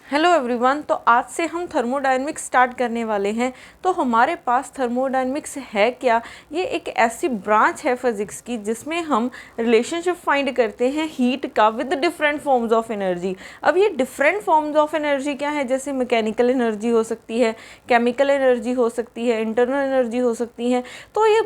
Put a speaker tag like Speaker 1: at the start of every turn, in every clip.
Speaker 1: Hello everyone. तो आज से हम थर्मोडायनेमिक्स स्टार्ट करने वाले हैं। तो हमारे पास थर्मोडायनेमिक्स है क्या? ये एक ऐसी ब्रांच है फिज़िक्स की जिसमें हम रिलेशनशिप फाइंड करते हैं हीट का with different forms of energy. अब ये डिफरेंट फॉर्म्स ऑफ एनर्जी क्या है? जैसे मैकेनिकल एनर्जी हो सकती है, केमिकल एनर्जी हो सकती है, इंटरनल एनर्जी हो सकती है। तो ये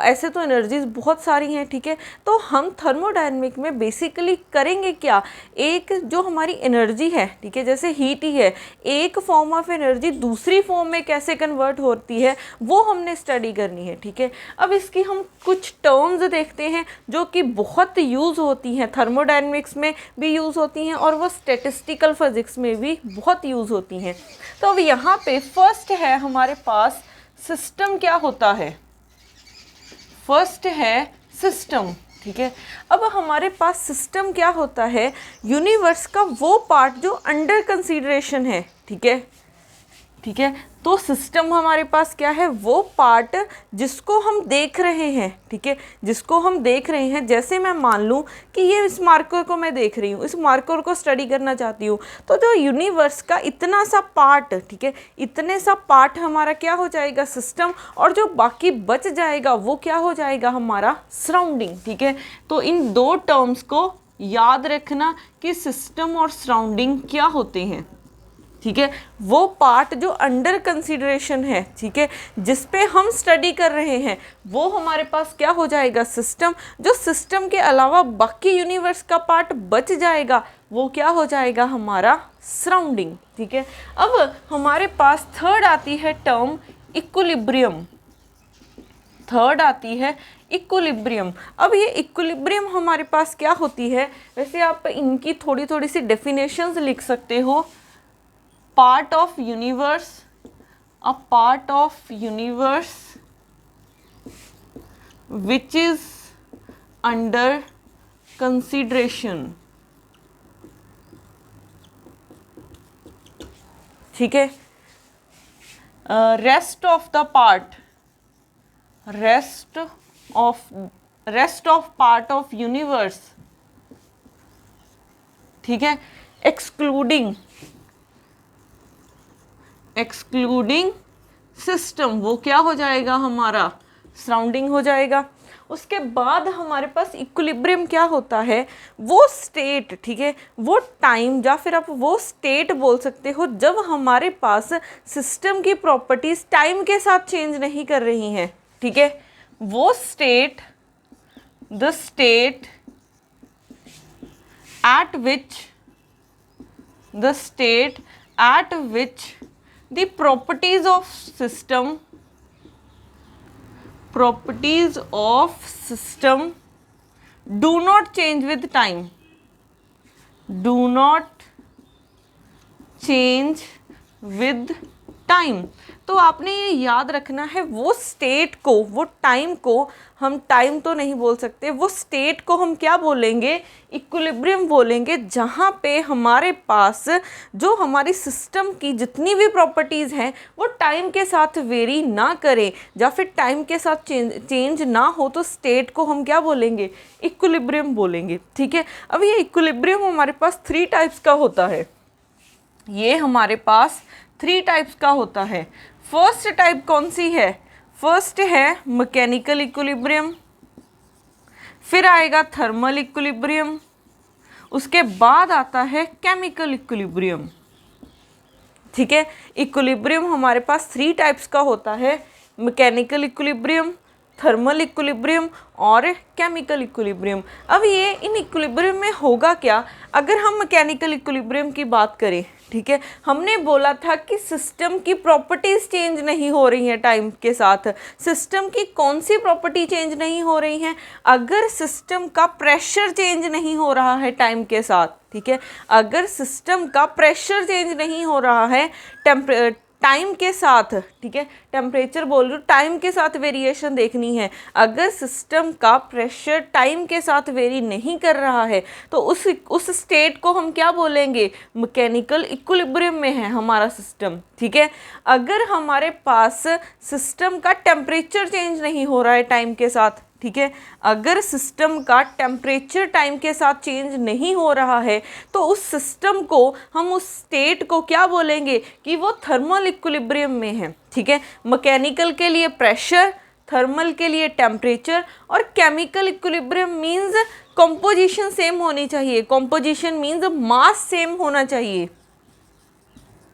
Speaker 1: ऐसे तो एनर्जीज बहुत सारी हैं, ठीक है। तो हम थर्मोडायनेमिक में बेसिकली करेंगे क्या? एक जो हमारी एनर्जी है, ठीक है, जैसे हीट ही है, एक फॉर्म ऑफ एनर्जी दूसरी फॉर्म में कैसे कन्वर्ट होती है वो हमने स्टडी करनी है, ठीक है। अब इसकी हम कुछ टर्म्स देखते हैं जो कि बहुत यूज़ होती हैं, थर्मोडायनेमिक्स में भी यूज़ होती हैं और वो स्टैटिस्टिकल फिजिक्स में भी बहुत यूज़ होती हैं। तो अब यहाँ पे फर्स्ट है हमारे पास सिस्टम क्या होता है। फर्स्ट है सिस्टम, ठीक है। अब हमारे पास सिस्टम क्या होता है? यूनिवर्स का वो पार्ट जो अंडर कंसीडरेशन है, ठीक है, ठीक है। तो सिस्टम हमारे पास क्या है? वो पार्ट जिसको हम देख रहे हैं, ठीक है, जिसको हम देख रहे हैं। जैसे मैं मान लूँ कि ये इस मार्कर को मैं देख रही हूँ, इस मार्कर को स्टडी करना चाहती हूँ, तो जो यूनिवर्स का इतना सा पार्ट, ठीक है, इतने सा पार्ट हमारा क्या हो जाएगा? सिस्टम। और जो बाकी बच जाएगा वो क्या हो जाएगा? हमारा सराउंडिंग, ठीक है। तो इन दो टर्म्स को याद रखना कि सिस्टम और सराउंडिंग क्या होते हैं, ठीक है। वो पार्ट जो अंडर कंसीडरेशन है, ठीक है, जिस पे हम स्टडी कर रहे हैं, वो हमारे पास क्या हो जाएगा? सिस्टम। जो सिस्टम के अलावा बाकी यूनिवर्स का पार्ट बच जाएगा वो क्या हो जाएगा? हमारा सराउंडिंग, ठीक है। अब हमारे पास थर्ड आती है टर्म इक्विलिब्रियम। थर्ड आती है इक्विलिब्रियम। अब ये इक्विलिब्रियम हमारे पास क्या होती है? वैसे आप इनकी थोड़ी थोड़ी सी डेफिनेशंस लिख सकते हो। Part of universe, a part of universe which is under consideration, ठीक है। rest of the part, rest of part of universe, ठीक है, एक्सक्लूडिंग सिस्टम, वो क्या हो जाएगा? हमारा सराउंडिंग हो जाएगा। उसके बाद हमारे पास इक्विलिब्रियम क्या होता है? वो स्टेट, ठीक है, वो टाइम, या फिर आप वो स्टेट बोल सकते हो जब हमारे पास सिस्टम की प्रॉपर्टीज टाइम के साथ चेंज नहीं कर रही हैं, ठीक है। वो state, the state eight which the properties of system do not change with time, do not change with time। तो आपने ये याद रखना है, वो स्टेट को, वो टाइम को, हम टाइम तो नहीं बोल सकते, वो स्टेट को हम क्या बोलेंगे? इक्विलिब्रियम बोलेंगे, जहाँ पे हमारे पास जो हमारी सिस्टम की जितनी भी प्रॉपर्टीज़ हैं वो टाइम के साथ वेरी ना करें या फिर टाइम के साथ चेंज ना हो, तो स्टेट को हम क्या बोलेंगे? इक्विलिब्रियम बोलेंगे, ठीक है। अब ये इक्विलिब्रियम हमारे पास 3 टाइप्स का होता है। ये हमारे पास 3 टाइप्स का होता है। फर्स्ट टाइप कौन सी है? फर्स्ट है मैकेनिकल इक्विलिब्रियम, फिर आएगा थर्मल इक्विलिब्रियम, उसके बाद आता है केमिकल इक्विलिब्रियम, ठीक है। इक्विलिब्रियम हमारे पास 3 टाइप्स का होता है, मैकेनिकल इक्विलिब्रियम, थर्मल इक्विलिब्रियम और केमिकल इक्विलिब्रियम। अब ये इन इक्विलिब्रियम में होगा क्या? अगर हम मैकेनिकल इक्विलिब्रियम की बात करें, ठीक है, हमने बोला था कि सिस्टम की प्रॉपर्टीज चेंज नहीं हो रही हैं टाइम के साथ। सिस्टम की कौन सी प्रॉपर्टी चेंज नहीं हो रही हैं? अगर सिस्टम का प्रेशर चेंज नहीं हो रहा है टाइम के साथ, ठीक है, अगर सिस्टम का प्रेशर चेंज नहीं हो रहा है टाइम के साथ, ठीक है, टेम्परेचर बोल रही हूँ, टाइम के साथ वेरिएशन देखनी है। अगर सिस्टम का प्रेशर टाइम के साथ वेरी नहीं कर रहा है तो उस स्टेट को हम क्या बोलेंगे? मैकेनिकल इक्विलिब्रियम में है हमारा सिस्टम, ठीक है। अगर हमारे पास सिस्टम का टेम्परेचर चेंज नहीं हो रहा है टाइम के साथ, ठीक है। अगर सिस्टम का टेम्परेचर टाइम के साथ चेंज नहीं हो रहा है तो उस सिस्टम को, हम उस स्टेट को क्या बोलेंगे कि वो थर्मल इक्विलिब्रियम में है, ठीक है। मैकेनिकल के लिए प्रेशर, थर्मल के लिए टेम्परेचर, और chemical equilibrium means composition same होनी चाहिए। कंपोजिशन मींस मास सेम होना चाहिए,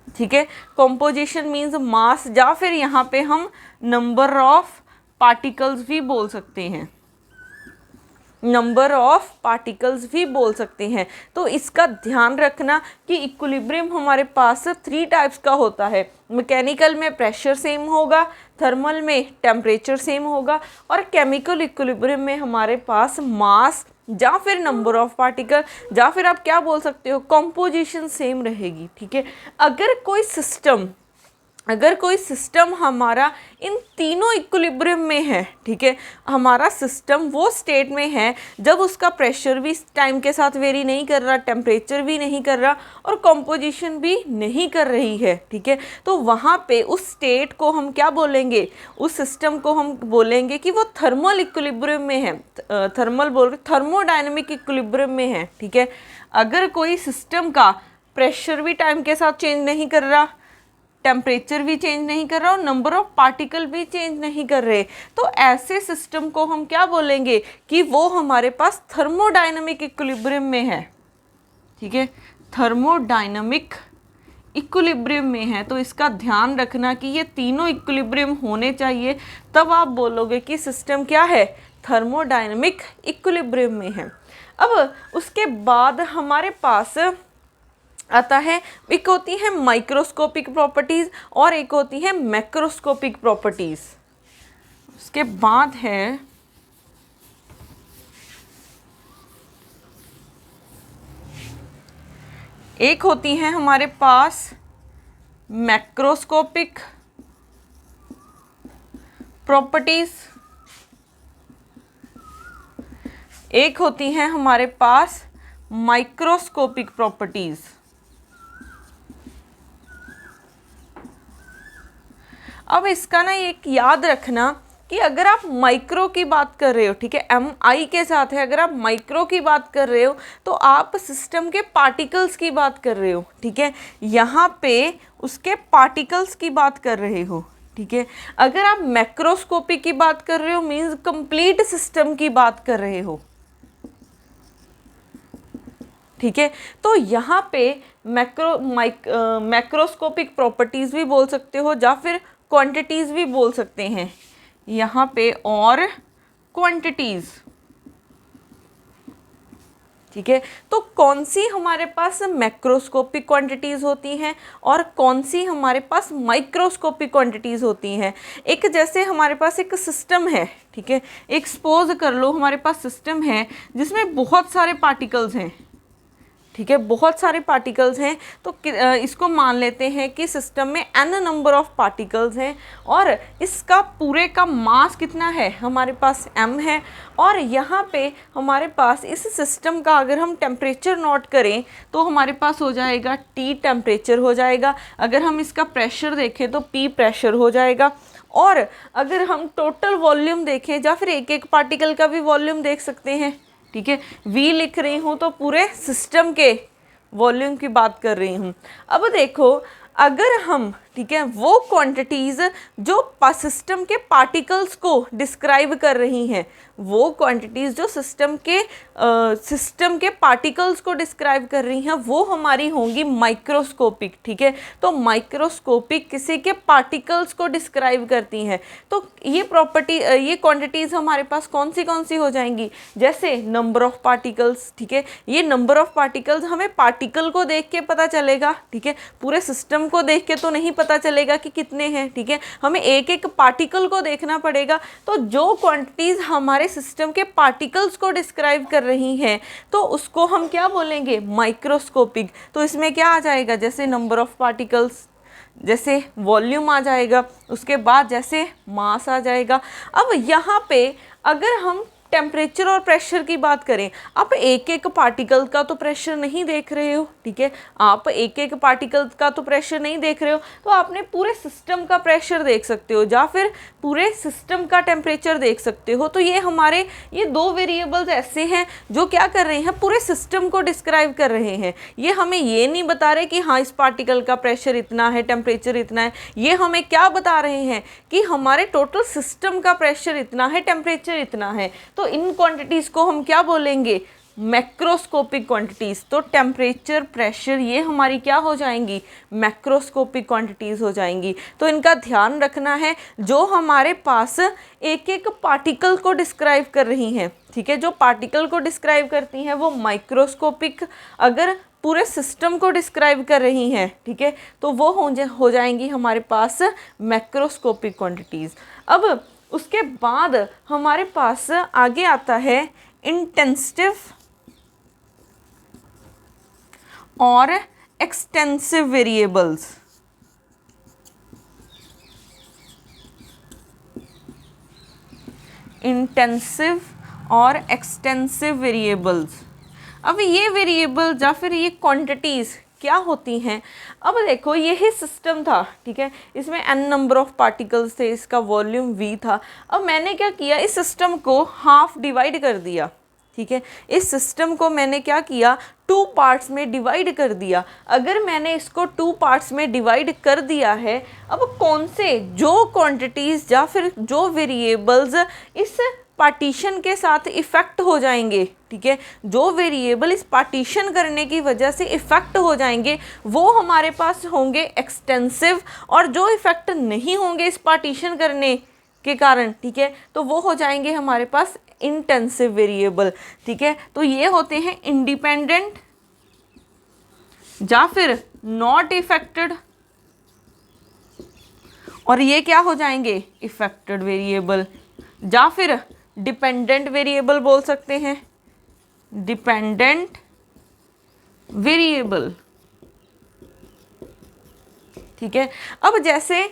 Speaker 1: ठीक है। कंपोजिशन मींस मास, या फिर यहाँ पे हम नंबर ऑफ पार्टिकल्स भी बोल सकते हैं, नंबर ऑफ पार्टिकल्स भी बोल सकते हैं। तो इसका ध्यान रखना कि इक्विलिब्रियम हमारे पास 3 टाइप्स का होता है। मैकेनिकल में प्रेशर सेम होगा, थर्मल में टेम्परेचर सेम होगा, और केमिकल इक्विलिब्रियम में हमारे पास मास या फिर नंबर ऑफ पार्टिकल, या फिर आप क्या बोल सकते हो, कंपोजिशन सेम रहेगी, ठीक है। अगर कोई सिस्टम हमारा इन तीनों इक्विलिब्रियम में है, ठीक है, हमारा सिस्टम वो स्टेट में है जब उसका प्रेशर भी टाइम के साथ वेरी नहीं कर रहा, टेम्परेचर भी नहीं कर रहा, और कंपोजिशन भी नहीं कर रही है, ठीक है, तो वहाँ पे उस स्टेट को हम क्या बोलेंगे, उस सिस्टम को हम बोलेंगे कि वो थर्मल इक्विलिब्रियम में है, थर्मोडायनेमिक इक्विलिब्रियम में है, ठीक है। अगर कोई सिस्टम का प्रेशर भी टाइम के साथ चेंज नहीं कर रहा, टेम्परेचर भी चेंज नहीं कर रहा, और नंबर ऑफ पार्टिकल भी चेंज नहीं कर रहे, तो ऐसे सिस्टम को हम क्या बोलेंगे कि वो हमारे पास थर्मोडायनामिक इक्विलिब्रियम में है, ठीक है, थर्मोडायनामिक इक्विलिब्रियम में है। तो इसका ध्यान रखना कि ये तीनों इक्विलिब्रियम होने चाहिए, तब आप बोलोगे कि सिस्टम क्या है, थर्मोडायनामिक इक्विलिब्रियम में है। अब उसके बाद हमारे पास आता है, एक होती है माइक्रोस्कोपिक प्रॉपर्टीज़ और एक होती है मैक्रोस्कोपिक प्रॉपर्टीज़। उसके बाद है एक होती है हमारे पास मैक्रोस्कोपिक प्रॉपर्टीज़, एक होती है हमारे पास माइक्रोस्कोपिक प्रॉपर्टीज़। अब इसका ना एक याद रखना कि अगर आप माइक्रो की बात कर रहे हो, ठीक है, MI के साथ है, अगर आप माइक्रो की बात कर रहे हो तो आप सिस्टम के पार्टिकल्स की बात कर रहे हो, ठीक है, यहाँ पे उसके पार्टिकल्स की बात कर रहे हो, ठीक है। अगर आप मैक्रोस्कोपी की बात कर रहे हो मीन्स कंप्लीट सिस्टम की बात कर रहे हो, ठीक है। तो यहाँ पे मैक्रोस्कोपिक प्रॉपर्टीज़ भी बोल सकते हो या फिर क्वांटिटीज़ भी बोल सकते हैं यहाँ पे, और क्वांटिटीज़, ठीक है। तो कौन सी हमारे पास मैक्रोस्कोपिक क्वांटिटीज़ होती हैं और कौन सी हमारे पास माइक्रोस्कोपिक क्वांटिटीज़ होती हैं। एक जैसे हमारे पास एक सिस्टम है, ठीक है, एक सपोज कर लो हमारे पास सिस्टम है जिसमें बहुत सारे पार्टिकल्स हैं, ठीक है, बहुत सारे पार्टिकल्स हैं, तो इसको मान लेते हैं कि सिस्टम में n नंबर ऑफ पार्टिकल्स हैं और इसका पूरे का मास कितना है, हमारे पास m है। और यहाँ पे हमारे पास इस सिस्टम का अगर हम टेम्परेचर नोट करें तो हमारे पास हो जाएगा T टेम्परेचर हो जाएगा, अगर हम इसका प्रेशर देखें तो P प्रेशर हो जाएगा, और अगर हम टोटल वॉल्यूम देखें या फिर एक एक पार्टिकल का भी वॉल्यूम देख सकते हैं, ठीक है, V लिख रही हूँ तो पूरे सिस्टम के वॉल्यूम की बात कर रही हूँ। अब देखो अगर हम, ठीक है, वो क्वांटिटीज़ जो सिस्टम के पार्टिकल्स को डिस्क्राइब कर रही हैं, वो क्वांटिटीज़ जो सिस्टम के पार्टिकल्स को डिस्क्राइब कर रही हैं वो हमारी होंगी माइक्रोस्कोपिक, ठीक है। तो माइक्रोस्कोपिक किसी के पार्टिकल्स को डिस्क्राइब करती हैं। तो ये क्वांटिटीज़ हमारे पास कौन सी हो जाएंगी, जैसे नंबर ऑफ पार्टिकल्स, ठीक है, ये नंबर ऑफ पार्टिकल्स हमें पार्टिकल को देख के पता चलेगा, ठीक है, पूरे सिस्टम को देख के तो नहीं पता चलेगा कि कितने हैं, ठीक है, हमें एक एक पार्टिकल को देखना पड़ेगा। तो जो क्वांटिटीज़ हमारे सिस्टम के पार्टिकल्स को डिस्क्राइब कर रही हैं तो उसको हम क्या बोलेंगे, माइक्रोस्कोपिक। तो इसमें क्या आ जाएगा, जैसे नंबर ऑफ पार्टिकल्स, जैसे वॉल्यूम आ जाएगा, उसके बाद जैसे मास आ जाएगा। अब यहाँ पे अगर हम टेम्परेचर और प्रेशर की बात करें, आप एक एक पार्टिकल का तो प्रेशर नहीं देख रहे हो, ठीक है, आप एक एक पार्टिकल का तो प्रेशर नहीं देख रहे हो, तो आपने पूरे सिस्टम का प्रेशर देख सकते हो या फिर पूरे सिस्टम का टेम्परेचर देख सकते हो। तो ये दो वेरिएबल्स ऐसे हैं जो क्या कर रहे हैं, पूरे सिस्टम को डिस्क्राइब कर रहे हैं। ये हमें ये नहीं बता रहे कि हाँ इस पार्टिकल का प्रेशर इतना है, टेम्परेचर इतना है, ये हमें क्या बता रहे हैं कि हमारे टोटल सिस्टम का प्रेशर इतना है, टेम्परेचर इतना है। तो इन क्वांटिटीज़ को हम क्या बोलेंगे, मैक्रोस्कोपिक क्वांटिटीज़। तो टेम्परेचर, प्रेशर ये हमारी क्या हो जाएंगी, मैक्रोस्कोपिक क्वांटिटीज़ हो जाएंगी। तो इनका ध्यान रखना है, जो हमारे पास एक एक पार्टिकल को डिस्क्राइब कर रही हैं, ठीक है, जो पार्टिकल को डिस्क्राइब करती हैं वो माइक्रोस्कोपिक, अगर पूरे सिस्टम को डिस्क्राइब कर रही हैं, ठीक है, तो वो हो जाएंगी हमारे पास मैक्रोस्कोपिक क्वांटिटीज़। अब उसके बाद हमारे पास आगे आता है इंटेंसिव और एक्सटेंसिव वेरिएबल्स। इंटेंसिव और एक्सटेंसिव वेरिएबल्स। अब ये वेरिएबल या फिर ये क्वांटिटीज़ क्या होती हैं। अब देखो यही सिस्टम था, ठीक है, इसमें n नंबर ऑफ पार्टिकल्स थे, इसका वॉल्यूम v था। अब मैंने क्या किया, इस सिस्टम को हाफ डिवाइड कर दिया, ठीक है, इस सिस्टम को मैंने क्या किया, 2 पार्ट्स में डिवाइड कर दिया। अगर मैंने इसको 2 पार्ट्स में डिवाइड कर दिया है, अब कौन से जो क्वांटिटीज़ या फिर जो वेरिएबल्स इस पार्टीशन के साथ इफ़ेक्ट हो जाएंगे, ठीक है, जो वेरिएबल इस पार्टीशन करने की वजह से इफ़ेक्ट हो जाएंगे वो हमारे पास होंगे एक्सटेंसिव, और जो इफ़ेक्ट नहीं होंगे इस पार्टीशन करने के कारण, ठीक है, तो वो हो जाएंगे हमारे पास इंटेंसिव वेरिएबल, ठीक है। तो ये होते हैं इंडिपेंडेंट या फिर नॉट इफेक्टेड, और ये क्या हो जाएंगे, इफेक्टेड वेरिएबल, या फिर डिपेंडेंट वेरिएबल बोल सकते हैं, डिपेंडेंट वेरिएबल, ठीक है। अब जैसे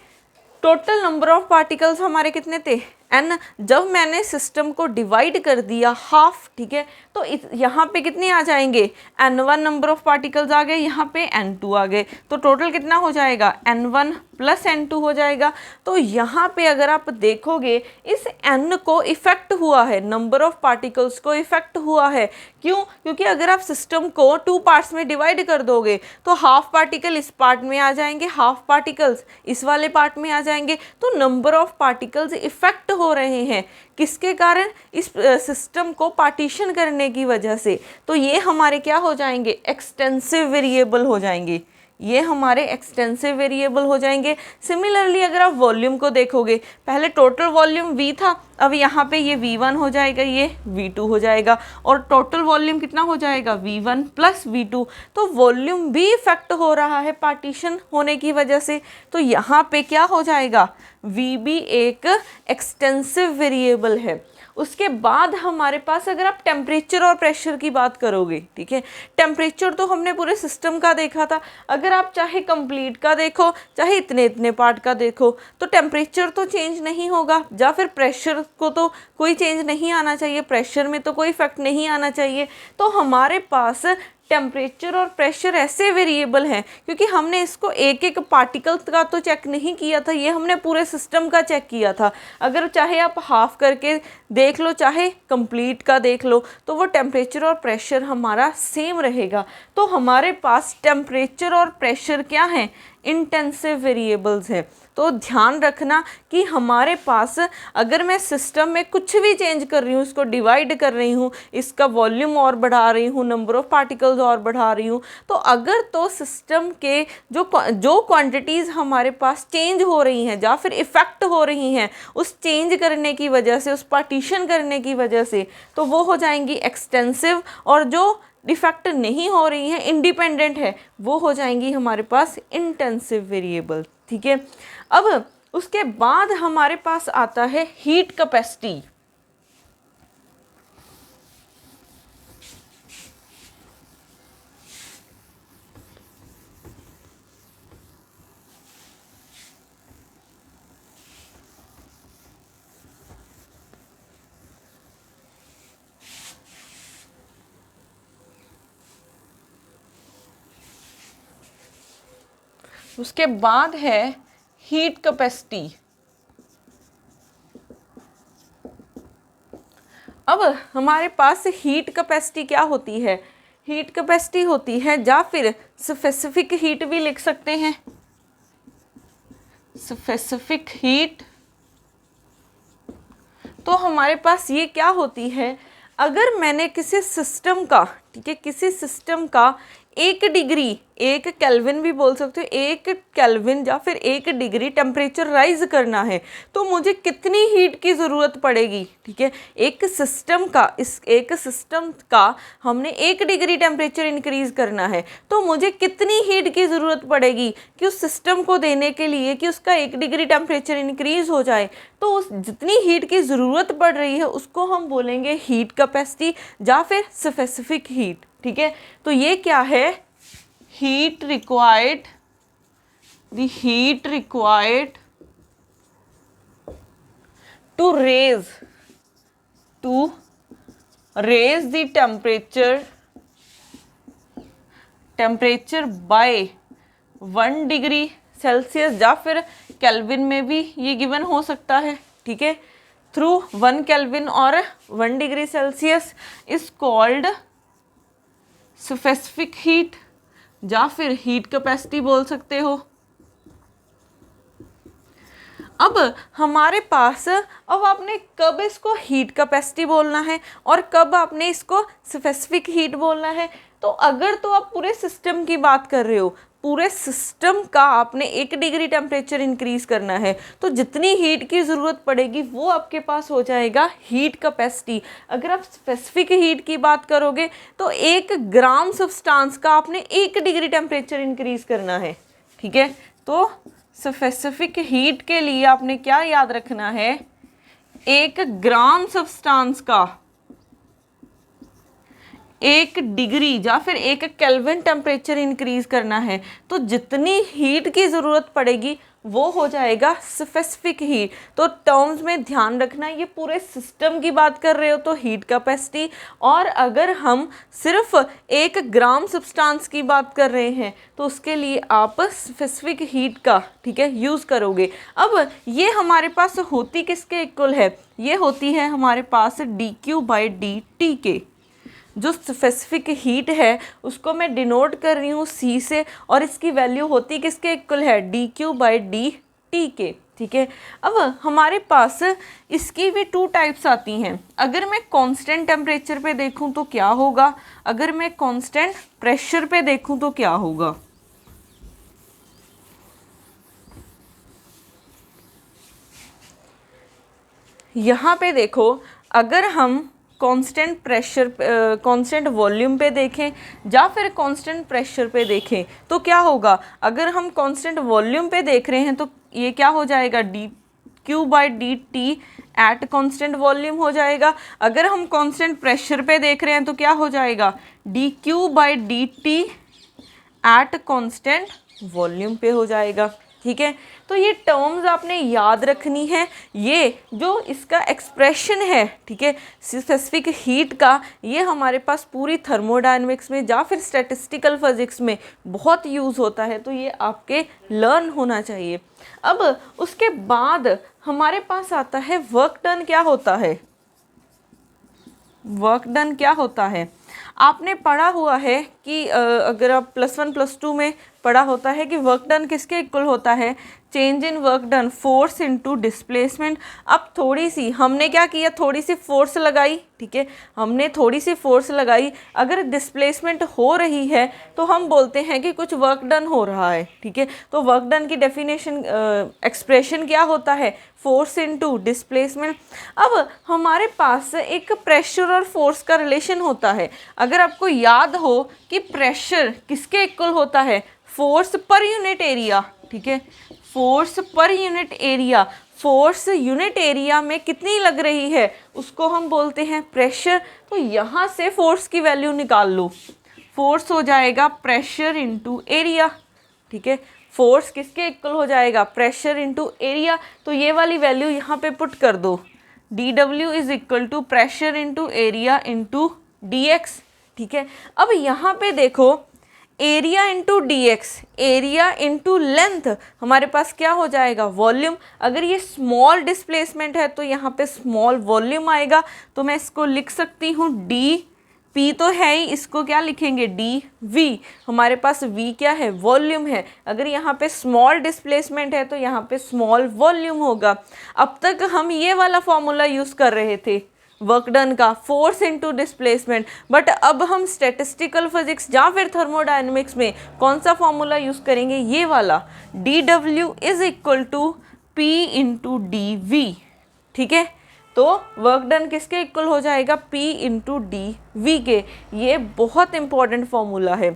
Speaker 1: टोटल नंबर ऑफ पार्टिकल्स हमारे कितने थे, n, जब मैंने सिस्टम को डिवाइड कर दिया हाफ, ठीक है, तो यहाँ पे कितने आ जाएंगे, n1 नंबर ऑफ पार्टिकल्स आ गए, यहाँ पे n2 आ गए, तो टोटल कितना हो जाएगा, n1 प्लस n2 हो जाएगा। तो यहाँ पे अगर आप देखोगे इस n को इफेक्ट हुआ है, नंबर ऑफ पार्टिकल्स को इफेक्ट हुआ है, क्यों, क्योंकि अगर आप सिस्टम को 2 पार्ट्स में डिवाइड कर दोगे तो हाफ पार्टिकल इस पार्ट में आ जाएंगे, हाफ पार्टिकल्स इस वाले पार्ट में आ जाएंगे, तो नंबर ऑफ पार्टिकल्स इफेक्ट हो रहे हैं, किसके कारण, इस सिस्टम को पार्टीशन करने की वजह से। तो ये हमारे क्या हो जाएंगे, एक्सटेंसिव वेरिएबल हो जाएंगे, ये हमारे एक्सटेंसिव वेरिएबल हो जाएंगे। सिमिलरली अगर आप वॉल्यूम को देखोगे, पहले टोटल वॉल्यूम v था, अब यहाँ पे ये v1 हो जाएगा, ये v2 हो जाएगा, और टोटल वॉल्यूम कितना हो जाएगा, v1 प्लस v2। तो वॉल्यूम भी इफेक्ट हो रहा है पार्टीशन होने की वजह से, तो यहाँ पे क्या हो जाएगा, v भी एक एक्सटेंसिव वेरिएबल है। उसके बाद हमारे पास अगर आप टेम्परेचर और प्रेशर की बात करोगे, ठीक है, टेम्परेचर तो हमने पूरे सिस्टम का देखा था, अगर आप चाहे कंप्लीट का देखो चाहे इतने इतने पार्ट का देखो तो टेम्परेचर तो चेंज नहीं होगा, या फिर प्रेशर को तो कोई चेंज नहीं आना चाहिए, प्रेशर में तो कोई इफेक्ट नहीं आना चाहिए। तो हमारे पास टेम्परेचर और प्रेशर ऐसे वेरिएबल हैं, क्योंकि हमने इसको एक एक पार्टिकल का तो चेक नहीं किया था, ये हमने पूरे सिस्टम का चेक किया था। अगर चाहे आप हाफ करके देख लो चाहे कंप्लीट का देख लो, तो वो टेम्परेचर और प्रेशर हमारा सेम रहेगा। तो हमारे पास टेम्परेचर और प्रेशर क्या हैं, इंटेंसिव वेरिएबल्स है। तो ध्यान रखना कि हमारे पास अगर मैं सिस्टम में कुछ भी चेंज कर रही हूँ, इसको डिवाइड कर रही हूँ, इसका वॉल्यूम और बढ़ा रही हूँ, नंबर ऑफ पार्टिकल्स और बढ़ा रही हूँ, तो अगर तो सिस्टम के जो क्वांटिटीज़ हमारे पास चेंज हो रही हैं या फिर इफ़ेक्ट हो रही हैं उस चेंज करने की वजह से, उस पार्टीशन करने की वजह से, तो वो हो जाएंगी एक्सटेंसिव, और जो डिफेक्ट नहीं हो रही है, इंडिपेंडेंट है, वो हो जाएंगी हमारे पास इंटेंसिव वेरिएबल, ठीक है। अब उसके बाद हमारे पास आता है हीट कैपेसिटी। उसके बाद है हीट कैपेसिटी। अब हमारे पास हीट कैपेसिटी क्या होती है? हीट कैपेसिटी होती है, या फिर स्पेसिफिक हीट भी लिख सकते हैं, स्पेसिफिक हीट। तो हमारे पास ये क्या होती है, अगर मैंने किसी सिस्टम का, ठीक है, किसी सिस्टम का 1 डिग्री, 1 केल्विन भी बोल सकते हो, 1 केल्विन या फिर 1 डिग्री टेम्परेचर राइज करना है, तो मुझे कितनी हीट की ज़रूरत पड़ेगी? ठीक है, एक सिस्टम का हमने 1 डिग्री टेम्परेचर इंक्रीज़ करना है, तो मुझे कितनी हीट की ज़रूरत पड़ेगी कि उस सिस्टम को देने के लिए कि उसका 1 डिग्री टेम्परेचर इंक्रीज़ हो जाए? तो उस जितनी हीट की ज़रूरत पड़ रही है उसको हम बोलेंगे हीट कैपेसिटी या फिर स्पेसिफिक हीट। ठीक है, तो ये क्या है? Heat required, the heat required to raise the temperature by 1 degree Celsius, या फिर केल्विन में भी ये गिवन हो सकता है। ठीक है, थ्रू 1 केल्विन और 1 degree Celsius is called specific heat, या फिर हीट कैपेसिटी बोल सकते हो। अब हमारे पास, अब आपने कब इसको हीट कैपेसिटी बोलना है और कब आपने इसको स्पेसिफिक हीट बोलना है? तो अगर तो आप पूरे सिस्टम की बात कर रहे हो, पूरे सिस्टम का आपने 1 डिग्री टेम्परेचर इंक्रीज करना है, तो जितनी हीट की ज़रूरत पड़ेगी वो आपके पास हो जाएगा हीट कैपेसिटी। अगर आप स्पेसिफिक हीट की बात करोगे तो 1 ग्राम सब्सटेंस का आपने 1 डिग्री टेम्परेचर इंक्रीज करना है। ठीक है, तो स्पेसिफिक हीट के लिए आपने क्या याद रखना है? 1 ग्राम सब्सटेंस का 1 डिग्री या फिर 1 केल्विन टेम्परेचर इंक्रीज करना है, तो जितनी हीट की ज़रूरत पड़ेगी वो हो जाएगा स्पेसिफिक हीट। तो टर्म्स में ध्यान रखना, ये पूरे सिस्टम की बात कर रहे हो तो हीट कैपेसिटी, और अगर हम सिर्फ 1 ग्राम सब्सटेंस की बात कर रहे हैं तो उसके लिए आप स्पेसिफिक हीट का, ठीक है, यूज़ करोगे। अब ये हमारे पास होती किसके इक्वल है? ये होती है हमारे पास dQ/dt के। जो स्पेसिफिक हीट है उसको मैं डिनोट कर रही हूँ C से, और इसकी वैल्यू होती किसके इक्वल है? dQ/dt के। ठीक है, अब हमारे पास इसकी भी 2 टाइप्स आती हैं। अगर मैं कांस्टेंट टेम्परेचर पे देखूँ तो क्या होगा, अगर मैं कांस्टेंट प्रेशर पे देखूँ तो क्या होगा। यहाँ पे देखो, अगर हम कांस्टेंट प्रेशर, कांस्टेंट वॉल्यूम पे देखें या फिर कांस्टेंट प्रेशर पे देखें तो क्या होगा। अगर हम कांस्टेंट वॉल्यूम पे देख रहे हैं तो ये क्या हो जाएगा? dQ/dt एट कांस्टेंट वॉल्यूम हो जाएगा। अगर हम कांस्टेंट प्रेशर पे देख रहे हैं तो क्या हो जाएगा? dQ/dt एट कांस्टेंट वॉल्यूम पे हो जाएगा। ठीक है, तो ये टर्म्स आपने याद रखनी है। ये जो इसका एक्सप्रेशन है, ठीक है, स्पेसिफिक हीट का, ये हमारे पास पूरी थर्मोडायनेमिक्स में या फिर स्टैटिस्टिकल फिजिक्स में बहुत यूज़ होता है, तो ये आपके लर्न होना चाहिए। अब उसके बाद हमारे पास आता है वर्क डन। क्या होता है वर्क डन? क्या होता है? आपने पढ़ा हुआ है कि अगर आप +1 +2 में पढ़ा होता है कि वर्क डन किसके इक्वल होता है? Change in work done, force into displacement. अब थोड़ी सी हमने क्या किया? थोड़ी सी फोर्स लगाई। ठीक है, हमने थोड़ी सी फोर्स लगाई, अगर डिस्प्लेसमेंट हो रही है तो हम बोलते हैं कि कुछ वर्क डन हो रहा है। ठीक है, तो वर्क डन की डेफिनेशन, एक्सप्रेशन क्या होता है? Force into displacement. अब हमारे पास एक प्रेशर और फोर्स का रिलेशन होता है। अगर आपको याद हो कि प्रेशर किसके इक्वल होता है? Force per unit area. ठीक है, force per unit area, force unit area में कितनी लग रही है उसको हम बोलते हैं प्रेशर। तो यहाँ से फोर्स की वैल्यू निकाल लो, फोर्स हो जाएगा प्रेशर इनटू एरिया। ठीक है, फोर्स किसके इक्वल हो जाएगा? Pressure into area. तो ये वाली वैल्यू यहाँ पे पुट कर दो, dW is equal to pressure into area into dx। ठीक है, अब यहाँ पे देखो area into D X, area into length, हमारे पास क्या हो जाएगा वॉल्यूम। अगर ये स्मॉल डिस्प्लेसमेंट है तो यहाँ पे स्मॉल वॉल्यूम आएगा, तो मैं इसको लिख सकती हूँ डी, पी तो है ही, इसको क्या लिखेंगे डी वी, हमारे पास वी क्या है वॉल्यूम है। अगर यहाँ पे स्मॉल डिस्प्लेसमेंट है तो यहाँ पे स्मॉल वॉल्यूम होगा। अब तक हम ये वाला फॉर्मूला यूज़ कर रहे थे वर्क डन का, फोर्स इनटू डिस्प्लेसमेंट, बट अब हम स्टैटिस्टिकल फिजिक्स या फिर थर्मोडायनेमिक्स में कौन सा फॉर्मूला यूज़ करेंगे, ये वाला, D W is equal to P into D V. ठीक है, तो वर्क डन किसके इक्वल हो जाएगा, P इंटू डी वी के। ये बहुत इंपॉर्टेंट फॉर्मूला है।